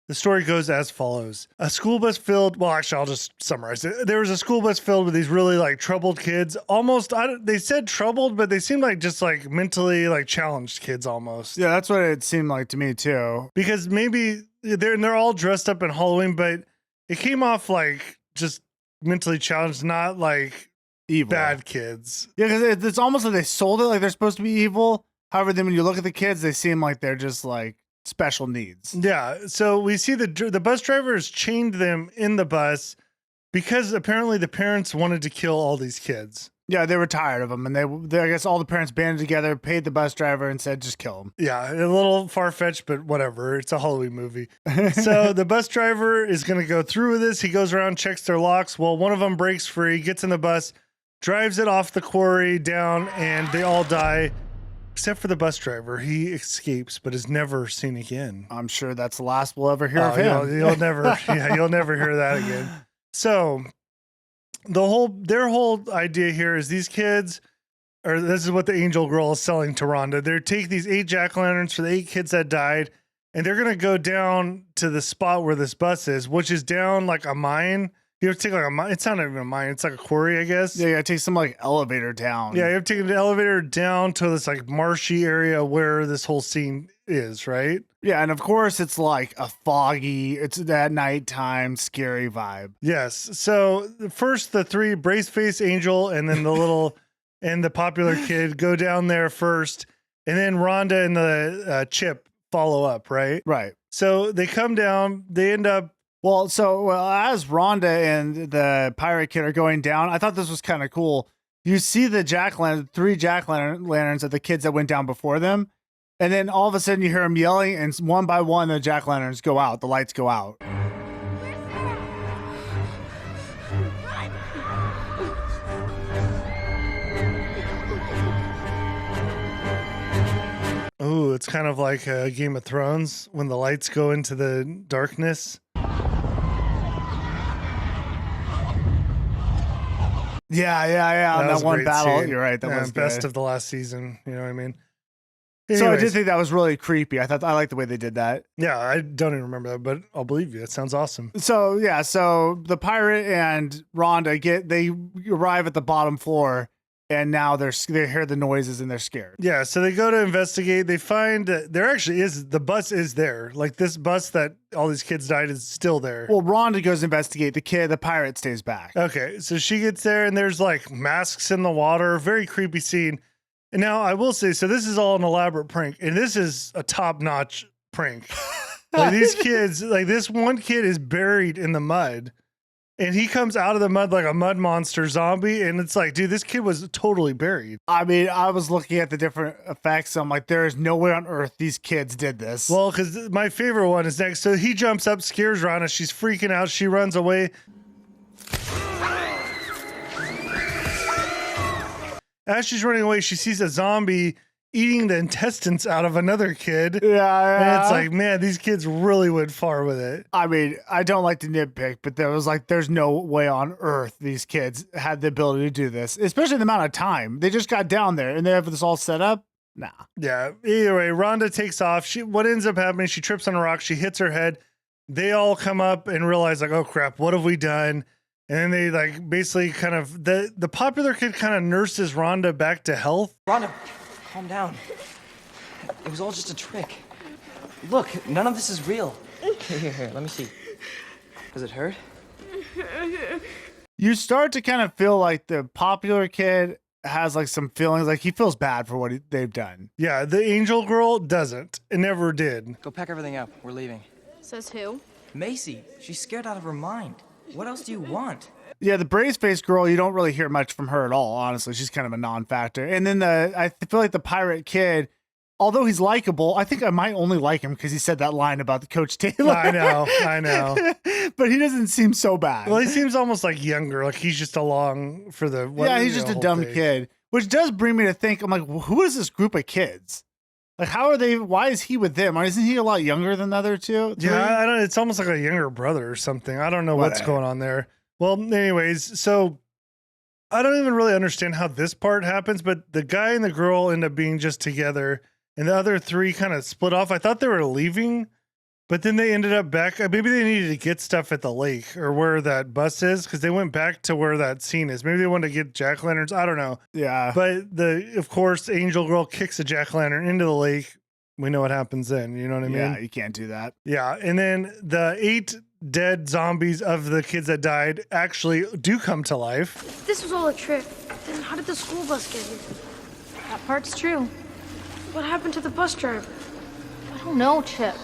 the story goes as follows. A school bus filled, well, actually, I'll just summarize it. There was a school bus filled with these really like troubled kids. Almost, they said troubled, but they seemed like just like mentally like challenged kids almost. Yeah, that's what it seemed like to me too. Because maybe they're all dressed up in Halloween, but it came off like just mentally challenged, not like evil bad kids. Yeah, because it's almost like they sold it like they're supposed to be evil. However, then when you look at the kids, they seem like they're just like special needs. Yeah. So we see the bus drivers chained them in the bus because apparently the parents wanted to kill all these kids. Yeah, they were tired of them, and they I guess all the parents banded together, paid the bus driver, and said, "Just kill him." Yeah, a little far fetched, but whatever. It's a Halloween movie. So the bus driver is going to go through with this. He goes around, checks their locks. Well, one of them breaks free, gets in the bus, drives it off the quarry down, and they all die. Except for the bus driver. He escapes, but is never seen again. I'm sure that's the last we'll ever hear of him. You'll never hear that again. So their whole idea here is these kids, or this is what the angel girl is selling to Rhonda. They take these 8 jack-o'-lanterns for the 8 kids that died, and they're gonna go down to the spot where this bus is, which is down like a mine. You have to take like a mine. It's not even a mine. It's like a quarry, I guess. Yeah, you gotta take some like elevator down. Yeah, you have to take the elevator down to this like marshy area where this whole scene is, right? Yeah, and of course it's like a foggy, it's that nighttime scary vibe. Yes. So first the 3 brace face angel and then the little and the popular kid go down there first, and then Rhonda and the Chip follow up, right? Right. So they come down, they end up as Rhonda and the pirate kid are going down, I thought this was kind of cool. You see the 3 jack-o'-lanterns of the kids that went down before them, and then all of a sudden you hear them yelling, and one by one the jack-o'-lanterns go out, the lights go out. Oh, it's kind of like Game of Thrones when the lights go into the darkness. Yeah. On that one battle, scene. you're right. That was best good. of the last season. You know what I mean? So I did Anyways. think that was really creepy. I liked the way they did that. Yeah, I don't even remember that, but I'll believe you. It sounds awesome. So yeah, so the pirate and Rhonda they arrive at the bottom floor, and now they hear the noises and they're scared. Yeah, so they go to investigate. They find that there actually is the bus is there. Like this bus that all these kids died is still there. Well, Rhonda goes to investigate. The pirate stays back. Okay, so she gets there and there's like masks in the water. Very creepy scene. And now I will say, so this is all an elaborate prank, and this is a top-notch prank. Like these kids, like this one kid is buried in the mud, and he comes out of the mud like a mud monster zombie, and it's like, dude, this kid was totally buried. I mean, I was looking at the different effects. I'm like, there is no way on earth these kids did this. Well, because my favorite one is next. So he jumps up, scares Rhonda. She's freaking out. She runs away. As she's running away, she sees a zombie eating the intestines out of another kid. Yeah. And it's like, man, these kids really went far with it. I mean, I don't like to nitpick, but there's no way on earth these kids had the ability to do this, especially the amount of time. They just got down there and they have this all set up. Nah. Yeah. Either way, Rhonda takes off. What ends up happening, she trips on a rock. She hits her head. They all come up and realize like, oh crap, what have we done? And then they like basically kind of the popular kid kind of nurses Rhonda back to health. Rhonda, calm down. It was all just a trick. Look, none of this is real. Here, let me see. Does it hurt? You start to kind of feel like the popular kid has like some feelings, like he feels bad for what they've done. Yeah, the angel girl doesn't. It never did. Go pack everything up. We're leaving. Says who? Macy, she's scared out of her mind. What else do you want? Yeah, the brace face girl, you don't really hear much from her at all, honestly. She's kind of a non-factor. And then I feel like the pirate kid, although he's likable, I think I might only like him because he said that line about the Coach Taylor. I know. But he doesn't seem so bad. Well, he seems almost like younger. Like he's just along for the... Yeah, he's just a dumb kid. Which does bring me to think, I'm like, well, who is this group of kids? Like, why is he with them? Isn't he a lot younger than the other two? Yeah, I don't. It's almost like a younger brother or something. I don't know what's going on there. Well, anyways, so I don't even really understand how this part happens, but the guy and the girl end up being just together, and the other three kind of split off. I thought they were leaving, but then they ended up back. Maybe they needed to get stuff at the lake or where that bus is, because they went back to where that scene is. Maybe they wanted to get jack-o'-lanterns. I don't know. Yeah. But of course, Angel Girl kicks a jack-o'-lantern into the lake. We know what happens then. You know what I mean? Yeah, you can't do that. Yeah. And then the 8 dead zombies of the kids that died actually do come to life. If this was all a trick, then how did the school bus get here? That part's true. What happened to the bus driver? I don't know, Chip.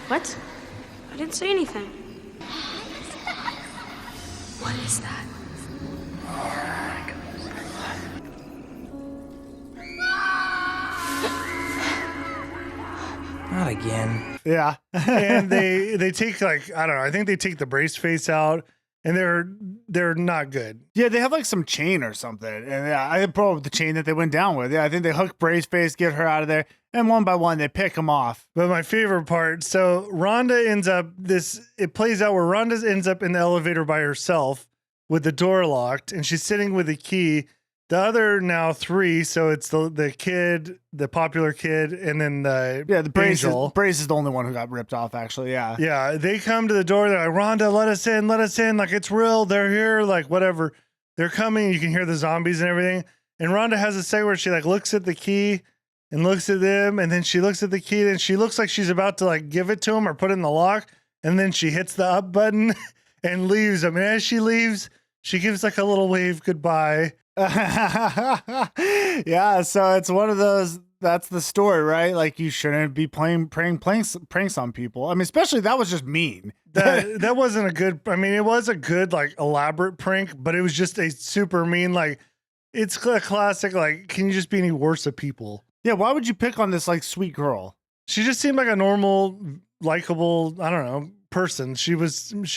What? I didn't say anything. What is that? Not again. Yeah. And they take like, I don't know, I think they take the brace face out, and they're not good. Yeah, they have like some chain or something. And yeah, I had a problem with the chain that they went down with. Yeah, I think they hook brace face, get her out of there, and one by one they pick them off. But my favorite part, so Rhonda ends up it plays out where Rhonda ends up in the elevator by herself with the door locked, and she's sitting with the key. The other now 3, so it's the kid, the popular kid, and then the brace angel. Brace is the only one who got ripped off, actually. Yeah. Yeah, they come to the door. They're like, Rhonda, let us in. Like, it's real. They're here. Like, whatever. They're coming. You can hear the zombies and everything. And Rhonda has a segment where she like looks at the key and looks at them, and then she looks at the key, and she looks like she's about to like give it to him or put it in the lock, and then she hits the up button and leaves him. And as she leaves, she gives like a little wave goodbye. Yeah, so it's one of those. That's the story, right? Like, you shouldn't be playing pranks on people. I mean, especially that was just mean. That wasn't a good. I mean, it was a good like elaborate prank, but it was just a super mean. Like, it's a classic. Like, can you just be any worse of people? Yeah, why would you pick on this like sweet girl? She just seemed like a normal, likable, I don't know, person. She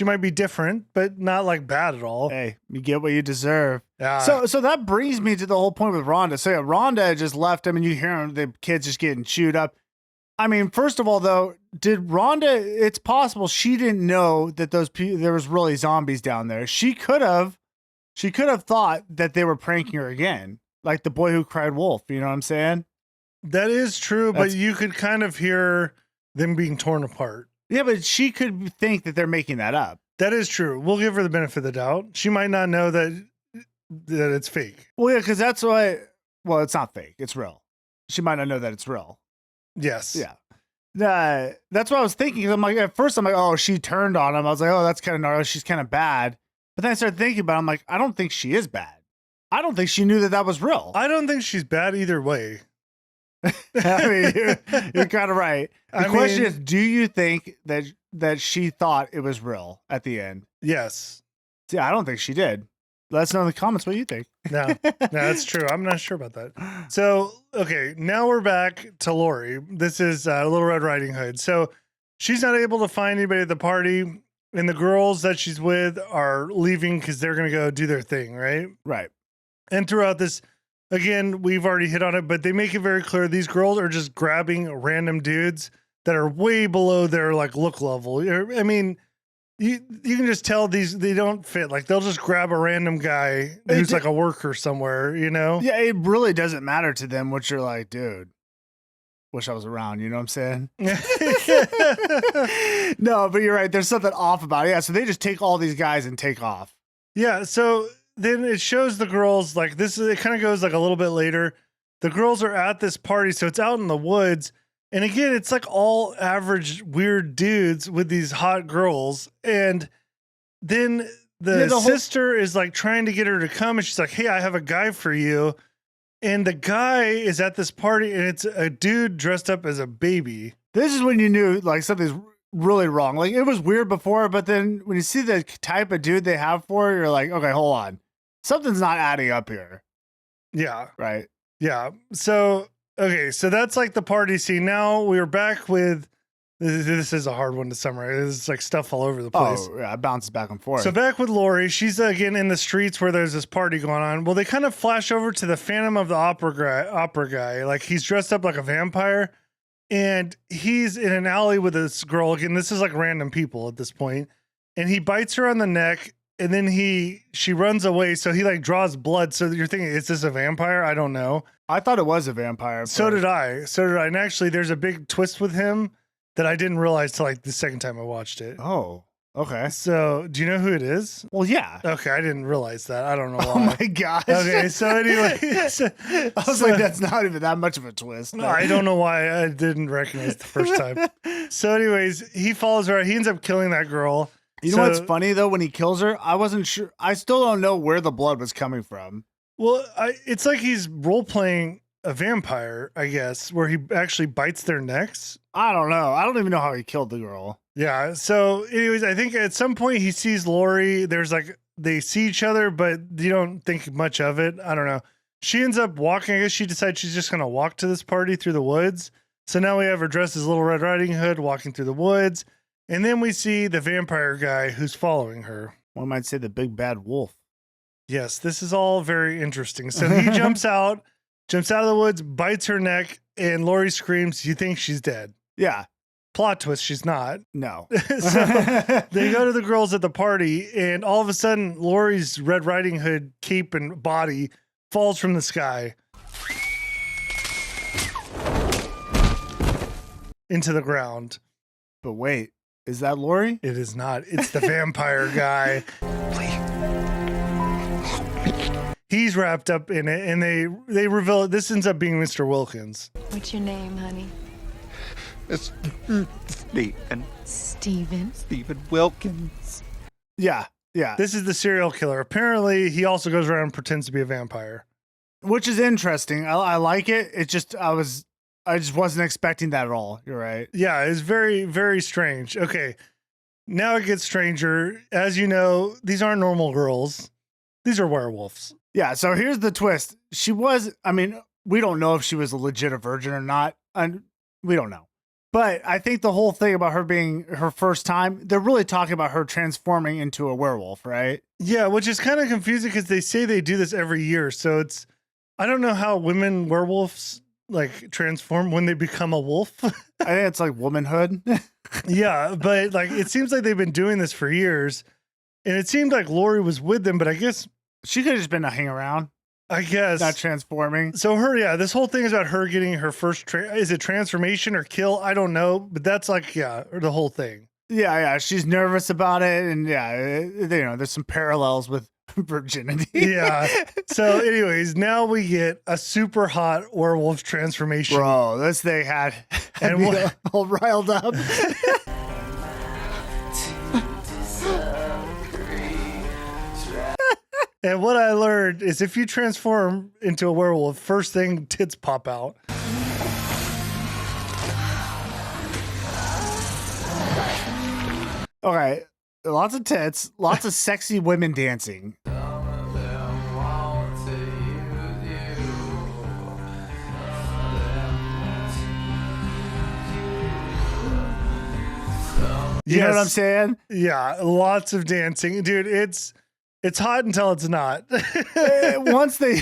might be different, but not like bad at all. Hey, you get what you deserve. Yeah. So that brings me to the whole point with Rhonda. So yeah, Rhonda just left him, and you hear him, the kids just getting chewed up. I mean, first of all, though, did Rhonda? It's possible she didn't know that there was really zombies down there. She could have thought that they were pranking her again, like the boy who cried wolf. You know what I'm saying? That is true, but you could kind of hear them being torn apart. Yeah, but she could think that they're making that up. That is true. We'll give her the benefit of the doubt. She might not know that it's fake. Well, yeah, because that's why. Well, it's not fake. It's real. She might not know that it's real. Yes. Yeah. That's what I was thinking. I'm like, at first, I'm like, oh, she turned on him. I was like, oh, that's kind of gnarly. She's kind of bad. But then I started thinking about it. I'm like, I don't think she is bad. I don't think she knew that was real. I don't think she's bad either way. I mean, you're kind of right. The question is, do you think that she thought it was real at the end? Yes. See, I don't think she did. Let us know in the comments what you think. No, that's true. I'm not sure about that. So, okay, now we're back to Lori. This is Little Red Riding Hood. So she's not able to find anybody at the party, and the girls that she's with are leaving because they're going to go do their thing, right? Right. And throughout this, again, we've already hit on it, but they make it very clear these girls are just grabbing random dudes that are way below their like look level. I mean, you can just tell they don't fit. Like they'll just grab a random guy who's like a worker somewhere, you know? Yeah, it really doesn't matter to them what you're like, dude. Wish I was around, you know what I'm saying? No, but you're right. There's something off about it. Yeah, so they just take all these guys and take off. Yeah, so then it shows the girls like this. It kind of goes like a little bit later. The girls are at this party, so it's out in the woods. And again, it's like all average weird dudes with these hot girls. And then the sister is like trying to get her to come. And she's like, hey, I have a guy for you. And the guy is at this party and it's a dude dressed up as a baby. This is when you knew like something's really wrong. Like it was weird before, but then when you see the type of dude they have for her, you're like, okay, hold on. Something's not adding up here. Yeah. Right. Yeah. So, okay. So that's like the party scene. Now we're back with, this is a hard one to summarize. It's like stuff all over the place. Oh, yeah. It bounces back and forth. So back with Lori, she's again in the streets where there's this party going on. Well, they kind of flash over to the Phantom of the Opera guy. Like he's dressed up like a vampire and he's in an alley with this girl. Again, this is like random people at this point. And he bites her on the neck. And then she runs away, so he like draws blood. So you're thinking, is this a vampire? I don't know. I thought it was a vampire. So did I. And actually, there's a big twist with him that I didn't realize till like the second time I watched it. Oh, okay. So do you know who it is? Well, yeah. Okay, I didn't realize that. I don't know why. Oh my gosh. Okay, so anyway, I was like, that's not even that much of a twist. I don't know why I didn't recognize the first time. So, anyways, he follows her. He ends up killing that girl. You know what's funny though? When he kills her, I wasn't sure. I still don't know where the blood was coming from. Well, it's like he's role playing a vampire, I guess, where he actually bites their necks. I don't know. I don't even know how he killed the girl. Yeah. So, anyways, I think at some point he sees Lori. There's like they see each other, but you don't think much of it. I don't know. She ends up walking. I guess she decides she's just gonna walk to this party through the woods. So now we have her dressed as Little Red Riding Hood walking through the woods. And then we see the vampire guy who's following her. One might say the big bad wolf. Yes, this is all very interesting. So he jumps out of the woods, bites her neck, and Lori screams, you think she's dead. Yeah. Plot twist, she's not. No. So they go to the girls at the party, and all of a sudden, Lori's Red Riding Hood cape and body falls from the sky into the ground. But wait. Is that Lori? It is not. It's the vampire guy. He's wrapped up in it, and they reveal it. This ends up being Mr. Wilkins. What's your name, honey? It's Stephen. Stephen Wilkins. Yeah. This is the serial killer. Apparently, he also goes around and pretends to be a vampire. Which is interesting. I like it. It's just, I just wasn't expecting that at all. You're right. Yeah, it's very, very strange. Okay, now it gets stranger. As you know, these aren't normal girls. These are werewolves. Yeah, so here's the twist. We don't know if she was a legit virgin or not. And we don't know. But I think the whole thing about her being her first time, they're really talking about her transforming into a werewolf, right? Yeah, which is kind of confusing because they say they do this every year. So I don't know how women werewolves like transform when they become a wolf. I think it's like womanhood. Yeah, but like it seems like they've been doing this for years, and it seemed like Lori was with them, but I guess she could have just been a hang around. I guess. Not transforming. So this whole thing is about her getting her first, is it transformation or kill? I don't know. But that's like, the whole thing. Yeah. She's nervous about it. And there's some parallels with virginity. Yeah. So anyways, now we get a super hot werewolf transformation. Bro, this thing had me all riled up. And what I learned is if you transform into a werewolf, first thing, tits pop out. Okay, lots of tits, lots of sexy women dancing. You know what I'm saying? Yeah, lots of dancing. Dude, it's hot until it's not. Once they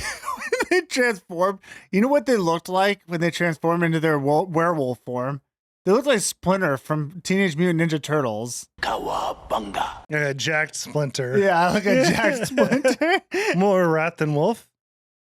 transformed, you know what they looked like when they transformed into their werewolf form? They looked like Splinter from Teenage Mutant Ninja Turtles. Cowabunga. Yeah, jacked Splinter. Yeah, like a jacked Splinter. More rat than wolf?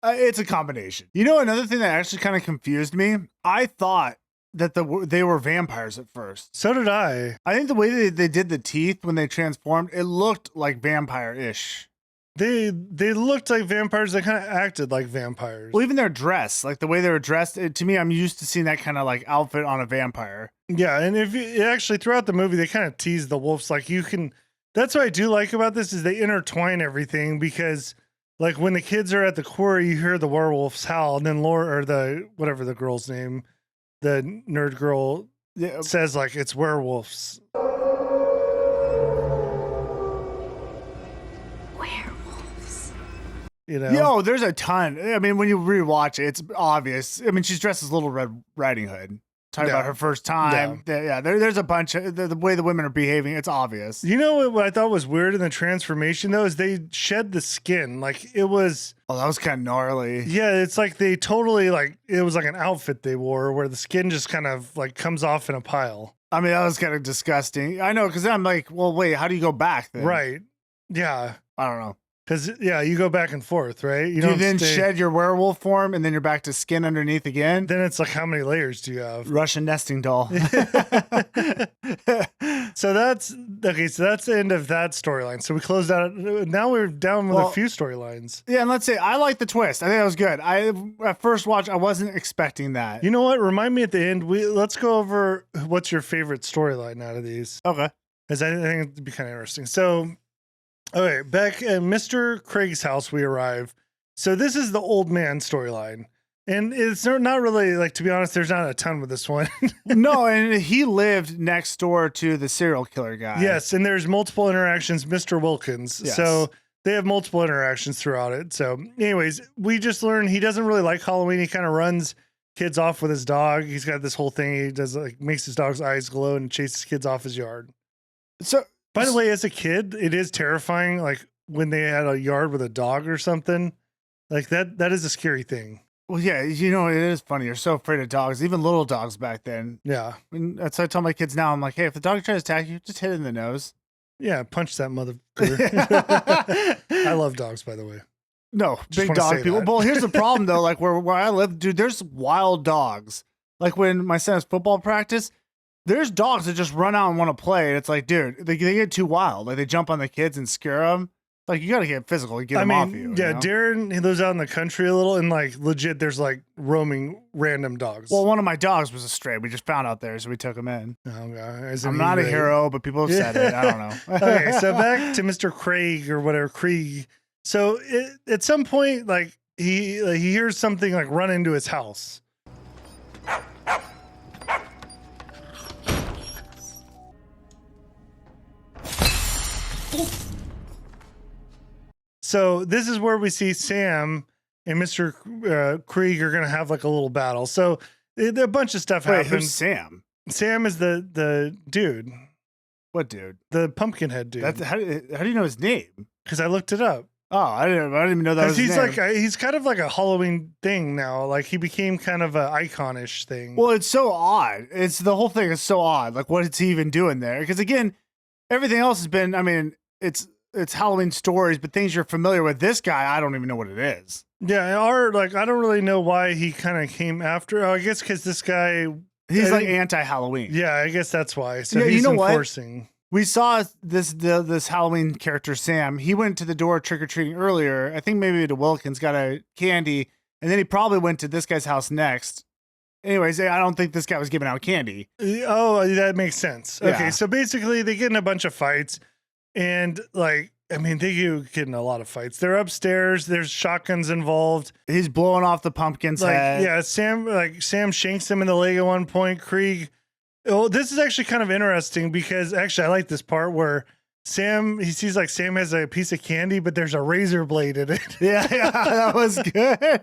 It's a combination. You know, another thing that actually kind of confused me? I thought that they were vampires at first. So did I. I think the way they did the teeth when they transformed, it looked like vampire-ish. They looked like vampires. They kind of acted like vampires. Well, even their dress, like the way they were dressed, to me, I'm used to seeing that kind of like outfit on a vampire. Yeah, and if you actually throughout the movie, they kind of tease the wolves. Like you can, that's what I do like about this is they intertwine everything because, like when the kids are at the quarry, you hear the werewolves howl, and then Laura or the whatever the girl's name, the nerd girl says like it's werewolves. You know? Yo, there's a ton. I mean, when you rewatch it, it's obvious. I mean, she's dressed as Little Red Riding Hood. Talking about her first time. There's a bunch of the way the women are behaving. It's obvious. You know what I thought was weird in the transformation though is they shed the skin. Like it was. Oh, that was kind of gnarly. Yeah, it's like they totally like it was like an outfit they wore where the skin just kind of like comes off in a pile. I mean, that was kind of disgusting. I know because I'm like, well, wait, how do you go back then? Right. Yeah. I don't know. Because, you go back and forth, right? You don't then shed your werewolf form and then you're back to skin underneath again? Then it's like, how many layers do you have? Russian nesting doll. So that's the end of that storyline. So we closed out. Now we're down with a few storylines. Yeah, and let's say I like the twist. I think that was good. At first watch, I wasn't expecting that. You know what? Remind me at the end. Let's go over what's your favorite storyline out of these. Okay. Because I think it'd be kind of interesting. So... Okay, back at Mr. Craig's house, we arrive. So this is the old man storyline. And it's not really, like, to be honest, there's not a ton with this one. No, and he lived next door to the serial killer guy. Yes, and there's multiple interactions, Mr. Wilkins. Yes. So they have multiple interactions throughout it. So anyways, we just learned he doesn't really like Halloween. He kind of runs kids off with his dog. He's got this whole thing. He does, like, makes his dog's eyes glow and chases kids off his yard. So... By the way, as a kid, it is terrifying. Like when they had a yard with a dog or something, like that is a scary thing. Well, yeah, you know, it is funny. You're so afraid of dogs, even little dogs back then. Yeah. That's what I tell my kids now. I'm like, hey, if the dog tries to attack you, just hit it in the nose. Yeah, punch that motherfucker. I love dogs, by the way. No, big dog people. Well, here's the problem though. Like where I live, dude, there's wild dogs. Like when my son has football practice, there's dogs that just run out and want to play. It's like, dude, they get too wild. Like they jump on the kids and scare them. Like you got to get physical to get them off you. Yeah, you know? Darren, he lives out in the country a little, and like legit, there's like roaming random dogs. Well, one of my dogs was a stray. We just found out there, so we took him in. Oh, God. I'm not a hero, but people have said it. I don't know. Okay, so back to Mr. Craig or whatever, Krieg. So at some point, like he hears something like run into his house. So this is where we see Sam and Mr. Krieg are going to have like a little battle. So a bunch of stuff happens. Who's Sam? Sam is the dude. What dude? The Pumpkinhead dude. How do you know his name? Because I looked it up. Oh, I didn't even know that was his name. He's kind of like a Halloween thing now. Like he became kind of an iconish thing. Well, it's so odd. The whole thing is so odd. Like what is he even doing there? Because again, everything else has been, I mean, it's Halloween stories, but things you're familiar with. This guy, I don't even know what it is. Yeah, or like I don't really know why he kind of came after. Oh, I guess because this guy, He's like anti-Halloween. yeah, I guess that's why. So Yeah, he's you know what? enforcing. We saw this Halloween character, Sam. He went to the door trick-or-treating earlier. I think maybe to Wilkins, got a candy, and then he probably went to this guy's house next. Anyways, I don't think this guy was giving out candy. Oh, that makes sense. Yeah. Okay, so basically they get in a bunch of fights, and like, I mean, they get in a lot of fights. They're upstairs. There's shotguns involved. He's blowing off the pumpkin's head. Yeah, Sam shanks him in the leg at one point. Krieg. Oh, this is actually kind of interesting because actually I like this part where he sees like Sam has a piece of candy, but there's a razor blade in it. Yeah, that was good.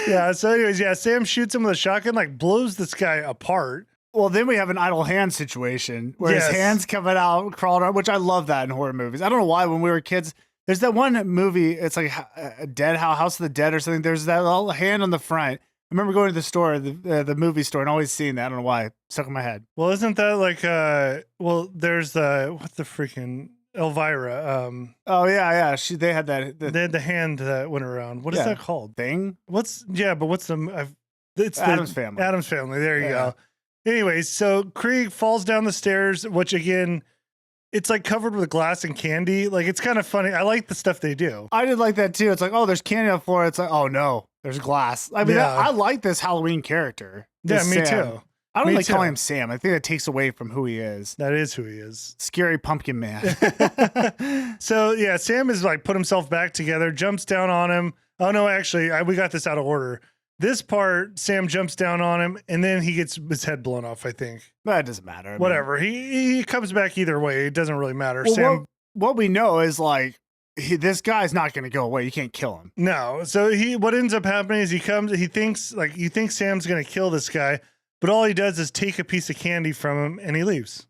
Yeah. So, anyways, yeah, Sam shoots him with a shotgun, like blows this guy apart. Well, then we have an idle hand situation where Yes. his hands coming out, crawling out, which I love that in horror movies. I don't know why when we were kids, there's that one movie, it's like a House of the Dead or something. There's that little hand on the front. I remember going to the store, the movie store, and always seeing that. I don't know why. Stuck in my head. Well, isn't that like there's what the freaking Elvira? Oh yeah. They had that. They had the hand that went around. What is that called? Thing? It's It's Addams Family. Addams Family. There you Yeah. go. Anyways, so Krieg falls down the stairs, which again, it's like covered with glass and candy. Like it's kind of funny. I like the stuff they do. I did like that too. It's like, oh, there's candy on the floor. It's like, oh no, there's glass. I mean, Yeah. I like this Halloween character. Yeah, This me Sam. too. I don't Me really call too. him Sam. I think that takes away from who he is. That is who he is. Scary pumpkin man. So yeah, Sam is like put himself back together, jumps down on him. Oh no, actually, we got this out of order. This part, Sam jumps down on him, and then he gets his head blown off. I think. That doesn't matter. I mean, Whatever. He comes back either way. It doesn't really matter. well, Sam. what we know is like this guy's not going to go away. You can't kill him. No. So what ends up happening is you think Sam's gonna kill this guy, but all he does is take a piece of candy from him and he leaves.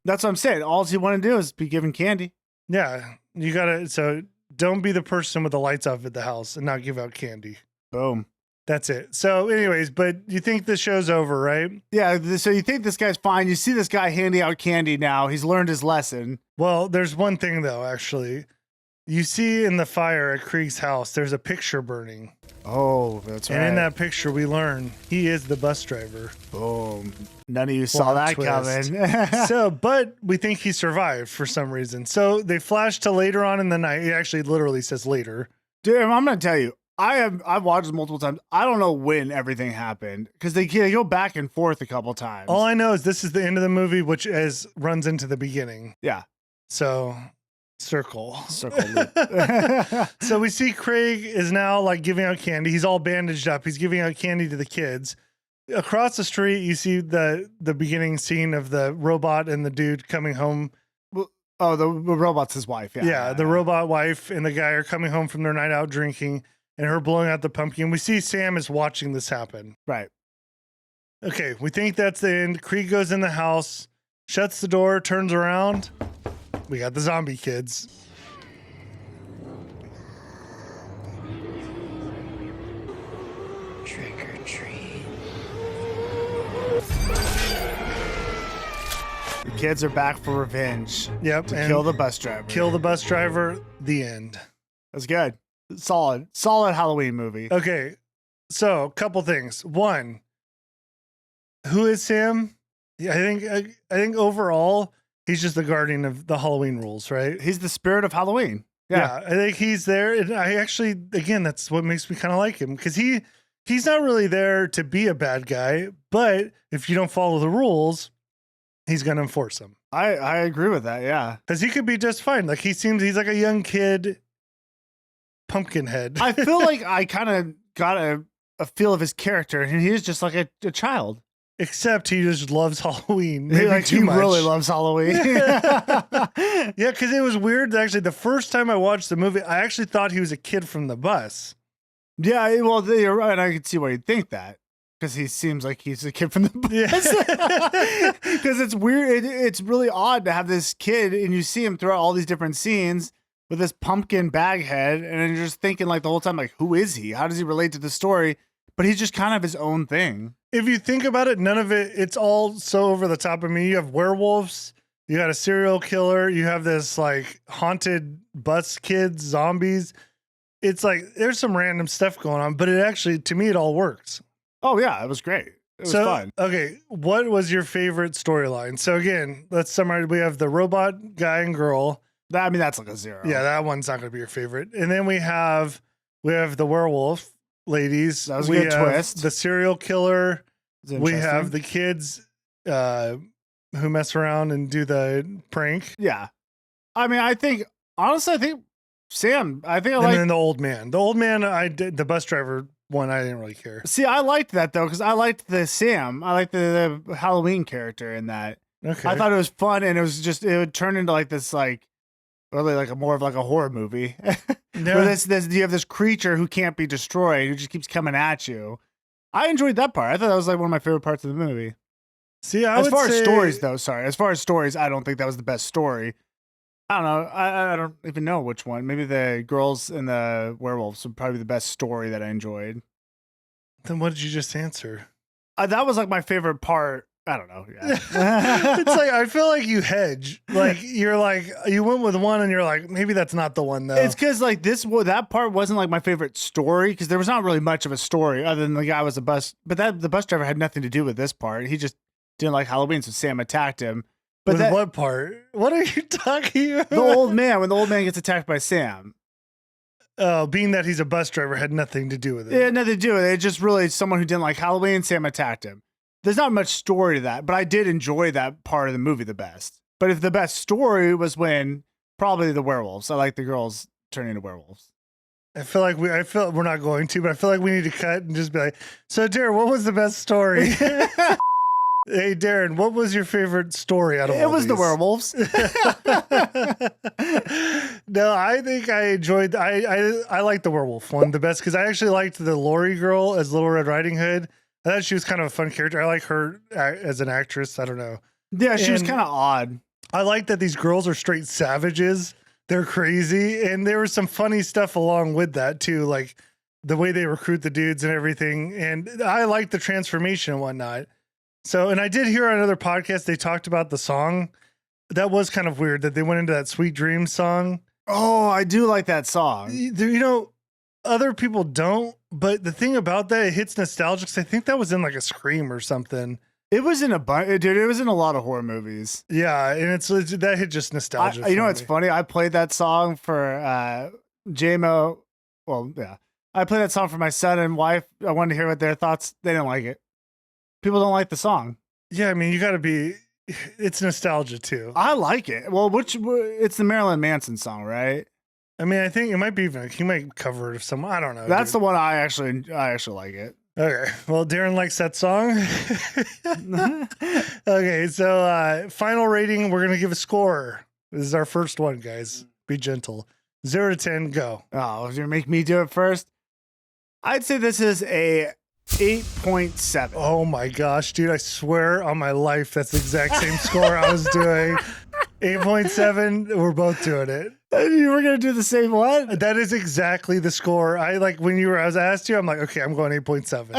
That's what I'm saying. All you want to do is be given candy. Yeah. You gotta so don't be the person with the lights off at the house and not give out candy. Boom. That's it. So anyways, but you think the show's over, right? Yeah. So you think this guy's fine. You see this guy handing out candy now. He's learned his lesson. Well, there's one thing though, actually. You see in the fire at Krieg's house, there's a picture burning. Oh, that's right. And in that picture, we learn he is the bus driver. Boom. None of you saw that coming. So, but we think he survived for some reason. So they flash to later on in the night. It actually literally says later. Dude, I'm going to tell you, I've watched it multiple times. I don't know when everything happened because they go back and forth a couple times. All I know is this is the end of the movie, which runs into the beginning. Yeah. So circle loop. So we see Craig is now like giving out candy. He's all bandaged up. He's giving out candy to the kids. Across the street, you see the beginning scene of the robot and the dude coming home. Oh, the robot's his wife. Yeah, the robot wife and the guy are coming home from their night out drinking and her blowing out the pumpkin. We see Sam is watching this happen. Right. Okay, we think that's the end. Krieg goes in the house, shuts the door, turns around. We got the zombie kids. Trick or treat. The kids are back for revenge. Yep. To kill the bus driver. Kill the bus driver. The end. That's good. Solid Halloween movie. Okay. So, a couple things. One, who is Sam? Yeah, I think overall he's just the guardian of the Halloween rules, right? He's the spirit of Halloween. Yeah, I think he's there. And I actually, again, that's what makes me kind of like him because he's not really there to be a bad guy, but if you don't follow the rules, he's going to enforce them. I agree with that. Yeah. Because he could be just fine. Like he's like a young kid, pumpkin head. I feel like I kind of got a feel of his character and he is just like a child. Except he just loves Halloween. He really loves Halloween. Yeah, because it was weird. Actually, the first time I watched the movie, I actually thought he was a kid from the bus. Yeah, well, you're right. I can see why you'd think that because he seems like he's a kid from the bus. Because it's weird. It's really odd to have this kid and you see him throughout all these different scenes with this pumpkin bag head, and you're just thinking like the whole time, like, who is he? How does he relate to the story? But he's just kind of his own thing. if you think about it, none of it, it's all so over the top. I mean, you have werewolves, you got a serial killer, you have this like haunted bus kids, zombies. It's like there's some random stuff going on, but it actually, to me, it all works. Oh yeah, it was great. It was fun. Okay, what was your favorite storyline? So again, let's summarize. We have the robot guy and girl. I mean, that's like a 0. Yeah, that one's not going to be your favorite. And then we have the werewolf ladies. That was a we good have twist. The serial killer. We have the kids who mess around and do the prank. Yeah. I mean, honestly, I think Sam, and then the old man. The old man, the bus driver one, I didn't really care. See, I liked that though, because I liked the Sam. I liked the Halloween character in that. Okay. I thought it was fun, and it would turn into like this, like, really like more of like a horror movie. Where you have this creature who can't be destroyed, who just keeps coming at you. I enjoyed that part. I thought that was like one of my favorite parts of the movie. See, as far as stories, I don't think that was the best story. I don't know. I don't even know which one. Maybe the girls and the werewolves would probably be the best story that I enjoyed. Then what did you just answer? That was like my favorite part. I don't know. Yeah. It's like, I feel like you hedge. Like you're like, you went with one and you're like, maybe that's not the one though. It's because like that part wasn't like my favorite story, because there was not really much of a story other than the guy was a bus, but the bus driver had nothing to do with this part. He just didn't like Halloween, so Sam attacked him. But what part? What are you talking about? The old man, when the old man gets attacked by Sam. Oh, being that he's a bus driver had nothing to do with it. It had nothing to do with it. It's just really someone who didn't like Halloween. Sam attacked him. There's not much story to that, but I did enjoy that part of the movie the best. But if the best story was when probably the werewolves. I like the girls turning into werewolves. I feel we're not going to, but I feel like we need to cut and just be like, so Darren, what was the best story? Hey, Darren, what was your favorite story out of all It was these? the werewolves. No, I think I enjoyed, I liked the werewolf one the best, because I actually liked the Lori girl as Little Red Riding Hood. I thought she was kind of a fun character. I like her as an actress. I don't know. Yeah, she was kind of odd. I like that these girls are straight savages. They're crazy. And there was some funny stuff along with that too, like the way they recruit the dudes and everything. And I like the transformation and whatnot. So, and I did hear on another podcast, they talked about the song. That was kind of weird that they went into that Sweet Dreams song. Oh, I do like that song. You know, other people don't, but the thing about that, it hits nostalgic. I think that was in like a Scream or something. It was in it was in a lot of horror movies. Yeah, and it's that hit just nostalgia. You know what's funny? I played that song for JMO. Well, yeah. I played that song for my son and wife. I wanted to hear what their thoughts. They didn't like it. People don't like the song. Yeah, I mean, you got to be. It's nostalgia too. I like it. Well, it's the Marilyn Manson song, right? I mean, I think it might be even. He might cover it if someone. I don't know. That's the one I actually like it. Okay. Well, Darren likes that song. Okay, so final rating. We're gonna give a score. This is our first one, guys. Be gentle. 0 to 10, go. Oh, you're gonna make me do it first? I'd say this is a 8.7. Oh my gosh, dude! I swear on my life, that's the exact same score I was doing. 8.7. We're both doing it. You were gonna do the same one? That is exactly the score. I like when I was asked you, I'm like, okay, I'm going 8.7,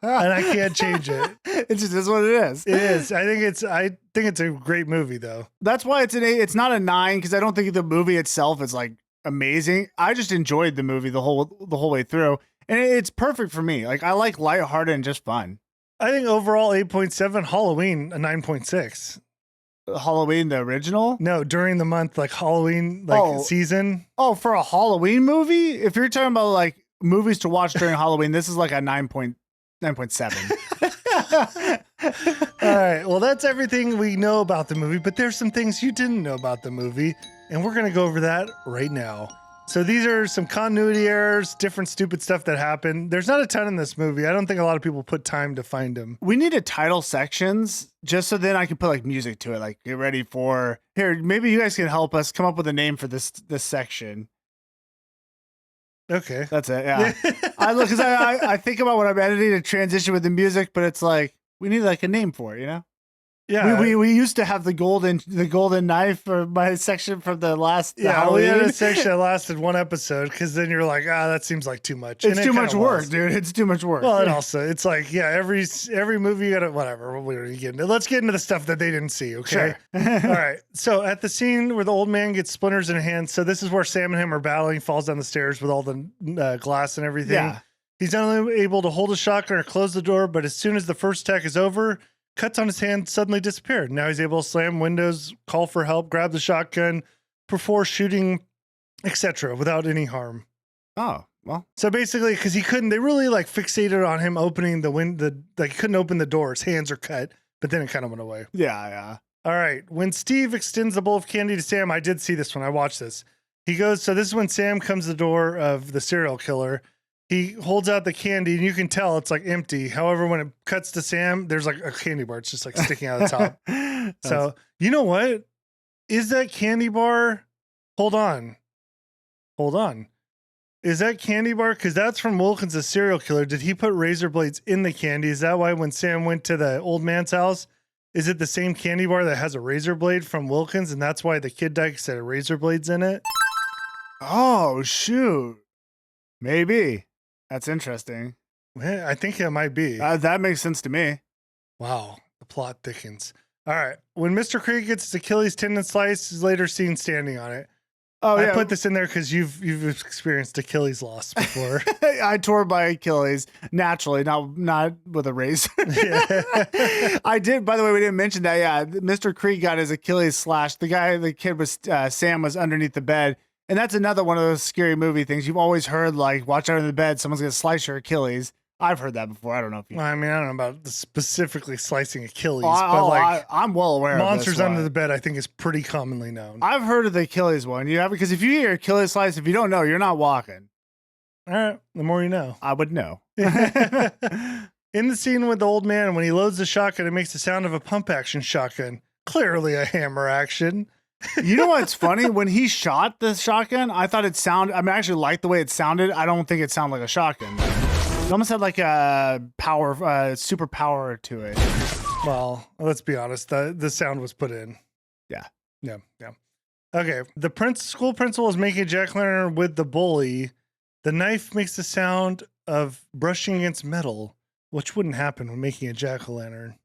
and I can't change it. It just is what it is. It is. I think it's a great movie, though. That's why it's an 8. It's not a 9 because I don't think the movie itself is like amazing. I just enjoyed the movie the whole way through, and it's perfect for me. Like I like lighthearted and just fun. I think overall 8.7. Halloween a 9.6. Halloween, the original? No, during the month, like Halloween, season. Oh, for a Halloween movie? If you're talking about like movies to watch during Halloween, this is like a 9.7. All right. Well, that's everything we know about the movie, but there's some things you didn't know about the movie, and we're going to go over that right now. So these are some continuity errors, different stupid stuff that happened. There's not a ton in this movie. I don't think a lot of people put time to find them. We need a title sections just so then I can put like music to it. Like get ready for here. Maybe you guys can help us come up with a name for this section. Okay, that's it. Yeah, I think about when I'm editing a transition with the music, but it's like we need like a name for it, you know? Yeah, we used to have the golden knife for my section from the last. We had a section that lasted one episode because then you're like, that seems like too much. It's too much work, dude. It's too much work. Well, and also it's like, every movie you gotta whatever. Let's get into the stuff that they didn't see. Okay. Sure. All right. So at the scene where the old man gets splinters in hand, so this is where Sam and him are battling. Falls down the stairs with all the glass and everything. Yeah. He's only able to hold a shotgun or close the door, but as soon as the first attack is over, cuts on his hand suddenly disappeared. Now he's able to slam windows, call for help, grab the shotgun before shooting, etc., without any harm. Oh, well. So basically, because they really like fixated on him opening he couldn't open the door. His hands are cut, but then it kind of went away. Yeah. All right. When Steve extends the bowl of candy to Sam, I did see this one. I watched this. He goes, so this is when Sam comes to the door of the serial killer. He holds out the candy, and you can tell it's like empty. However, when it cuts to Sam, there's like a candy bar. It's just like sticking out the top. So, you know what? Is that candy bar? Hold on. Is that candy bar? Because that's from Wilkins, the serial killer. Did he put razor blades in the candy? Is that why when Sam went to the old man's house, is it the same candy bar that has a razor blade from Wilkins? And that's why the kid died because it had razor blades in it? Oh, shoot. Maybe. That's interesting. Yeah, I think it might be. That makes sense to me. Wow. The plot thickens. All right. When Mr. Creed gets his Achilles tendon sliced, he's later seen standing on it. Oh, I yeah. put this in there because you've experienced Achilles loss before. I tore my Achilles naturally, not with a razor. I did. By the way, we didn't mention that. Yeah, Mr. Creed got his Achilles slashed. The kid was Sam was underneath the bed. And that's another one of those scary movie things. You've always heard, like, watch out under the bed, someone's going to slice your Achilles. I've heard that before. I don't know if you... I mean, I don't know about specifically slicing Achilles, but I'm well aware monsters of this under the bed, I think, is pretty commonly known. I've heard of the Achilles one. You have, because if you get your Achilles sliced, if you don't know, you're not walking. All right. The more you know. I would know. In the scene with the old man, when he loads the shotgun, it makes the sound of a pump action shotgun. Clearly a hammer action. You know what's funny? When he shot the shotgun, I thought I actually liked the way it sounded. I don't think it sounded like a shotgun. It almost had like a super power to it. Well, let's be honest. The sound was put in. Yeah. Okay. The school principal is making a jack-o'-lantern with the bully. The knife makes the sound of brushing against metal, which wouldn't happen when making a jack-o'-lantern.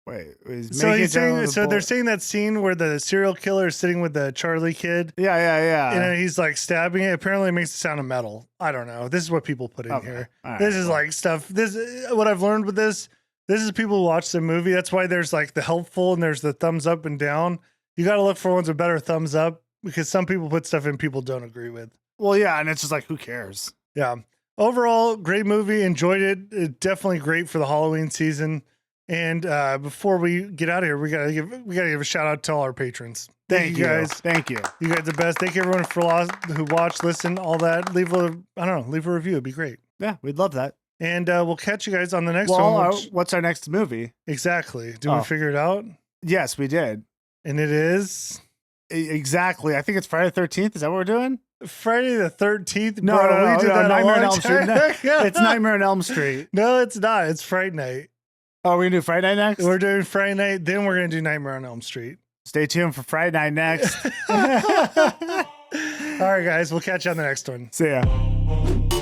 Wait, they're saying that scene where the serial killer is sitting with the Charlie kid. Yeah. And he's like stabbing it. Apparently it makes the sound of metal. I don't know. This is what people put in here. Right, this is like stuff. What I've learned with this is people who watch the movie. That's why there's like the helpful and there's the thumbs up and down. You got to look for ones with better thumbs up because some people put stuff in people don't agree with. Well, yeah. And it's just like, who cares? Yeah. Overall, great movie. Enjoyed it. Definitely great for the Halloween season. And before we get out of here, we gotta give a shout out to all our patrons. Thank you guys. Thank you. You guys are the best. Thank you everyone who watched, listened, all that. Leave a review. It'd be great. Yeah, we'd love that. And we'll catch you guys on the next one. What's our next movie? Exactly. Did we figure it out? Yes, we did. And it is exactly. I think it's Friday the 13th. Is that what we're doing? Friday the 13th. No, we did that Nightmare on Elm Street. It's Nightmare on Elm Street. No, it's not. It's Fright Night. Oh, we're going to do Friday Night next? We're doing Friday Night, then we're going to do Nightmare on Elm Street. Stay tuned for Friday Night next. All right, guys. We'll catch you on the next one. See ya.